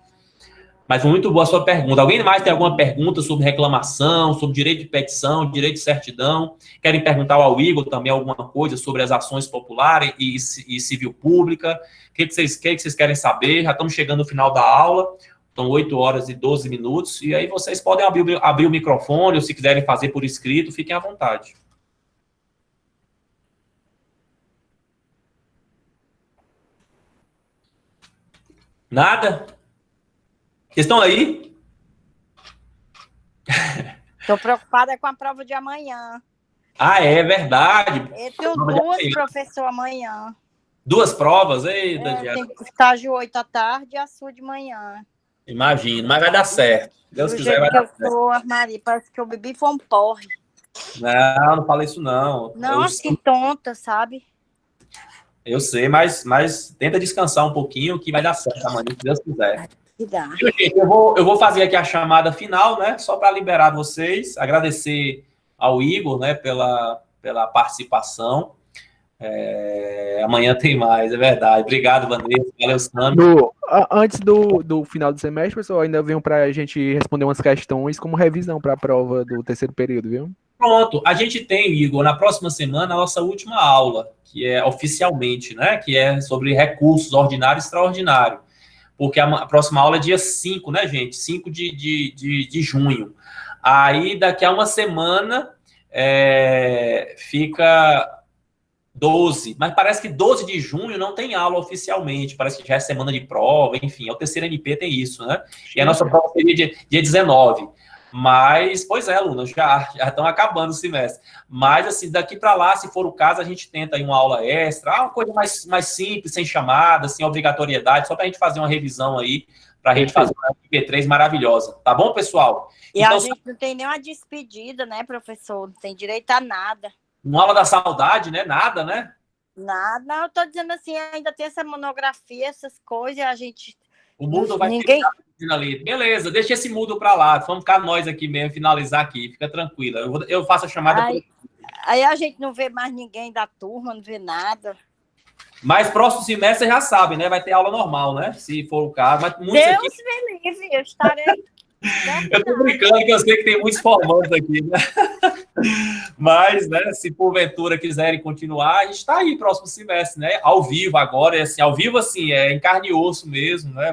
Mas muito boa a sua pergunta. Alguém mais tem alguma pergunta sobre reclamação, sobre direito de petição, direito de certidão? Querem perguntar ao Igor também alguma coisa sobre as ações populares e civil pública? O que vocês querem saber? Já estamos chegando no final da aula, são 8 horas e 12 minutos, e aí vocês podem abrir o microfone, ou se quiserem fazer por escrito, fiquem à vontade. Nada? Vocês estão aí? Estou preocupada com a prova de amanhã. Ah, é verdade. Eu tenho duas, professor, amanhã. 2 provas? Eita, tem estágio 8 à tarde e a sua de manhã. Imagino, mas vai dar certo. Deus quiser, vai dar certo. Maria, parece que eu bebi foi um porre. Não falei isso não. Não, assim, tonta, sabe? Eu sei, mas tenta descansar um pouquinho que vai dar certo amanhã, se Deus quiser. Eu vou fazer aqui a chamada final, né? Só para liberar vocês, agradecer ao Igor, né, pela participação. Amanhã tem mais, é verdade. Obrigado, Vanessa. Valeu, Sandro. Antes do final do semestre, pessoal, ainda venho para a gente responder umas questões como revisão para a prova do terceiro período, viu? Pronto, a gente tem, Igor, na próxima semana, a nossa última aula, que é oficialmente, né, que é sobre recursos ordinário e extraordinário. Porque a próxima aula é dia 5, né, gente? 5 de junho. Aí, daqui a uma semana, fica 12. Mas parece que 12 de junho não tem aula oficialmente. Parece que já é semana de prova, enfim. O terceiro NP tem isso, né? E a nossa prova seria dia 19. Mas, pois é, alunos, já estão acabando o semestre. Mas, assim, daqui para lá, se for o caso, a gente tenta aí uma aula extra, uma coisa mais simples, sem chamada, sem obrigatoriedade, só para a gente fazer uma revisão aí, para a gente fazer uma MP3 maravilhosa. Tá bom, pessoal? E então, a gente não tem nenhuma despedida, né, professor? Não tem direito a nada. Uma aula da saudade, né? Nada, né? Nada. Não, eu tô dizendo assim, ainda tem essa monografia, essas coisas, a gente... O mundo vai ficar ali. Beleza, deixa esse mudo para lá. Vamos ficar nós aqui mesmo, finalizar aqui. Fica tranquila. Eu faço a chamada. Aí a gente não vê mais ninguém da turma, não vê nada. Mas próximo semestre, já sabe, né? Vai ter aula normal, né? Se for o caso. Mas muitos Deus aqui... me livre, eu estarei... Eu tô brincando que eu sei que tem muitos formandos aqui, né? Mas, né, se porventura quiserem continuar, a gente está aí próximo semestre, né? Ao vivo agora, assim, ao vivo assim, em carne e osso mesmo, né?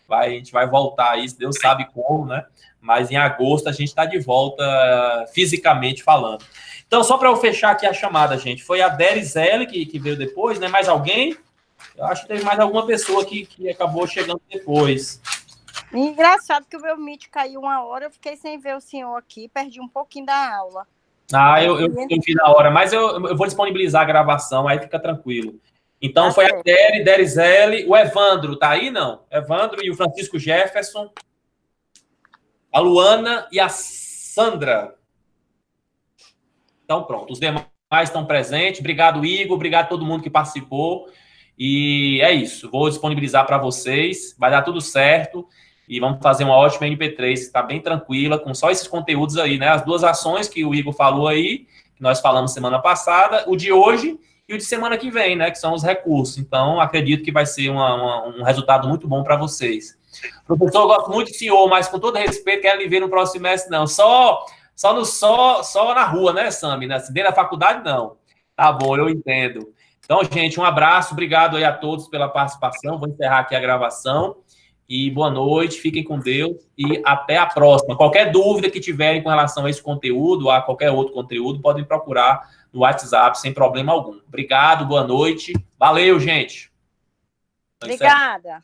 A gente vai voltar aí, se Deus sabe como, né? Mas em agosto a gente está de volta fisicamente falando. Então, só para eu fechar aqui a chamada, gente, foi a Derizelle que veio depois, né? Mais alguém? Eu acho que teve mais alguma pessoa que acabou chegando depois. Engraçado que o meu Meet caiu 1 hora, eu fiquei sem ver o senhor aqui, perdi um pouquinho da aula. Eu vi na hora, mas eu vou disponibilizar a gravação, aí fica tranquilo. Então, foi a Derizelle, o Evandro, tá aí, não? Evandro e o Francisco Jefferson, a Luana e a Sandra. Então, pronto, os demais estão presentes. Obrigado, Igor, obrigado a todo mundo que participou. E é isso, vou disponibilizar para vocês, vai dar tudo certo. E vamos fazer uma ótima MP3, que está bem tranquila, com só esses conteúdos aí, né? As 2 ações que o Igor falou aí, que nós falamos semana passada, o de hoje e o de semana que vem, né, que são os recursos. Então, acredito que vai ser um resultado muito bom para vocês. Professor, eu gosto muito do senhor, mas com todo respeito, quero lhe ver no próximo semestre, não. Só na rua, né, Sami? Né? Dentro da faculdade, não. Tá bom, eu entendo. Então, gente, um abraço, obrigado aí a todos pela participação. Vou encerrar aqui a gravação. E boa noite, fiquem com Deus e até a próxima. Qualquer dúvida que tiverem com relação a esse conteúdo ou a qualquer outro conteúdo, podem procurar no WhatsApp sem problema algum. Obrigado, boa noite. Valeu, gente. Obrigada.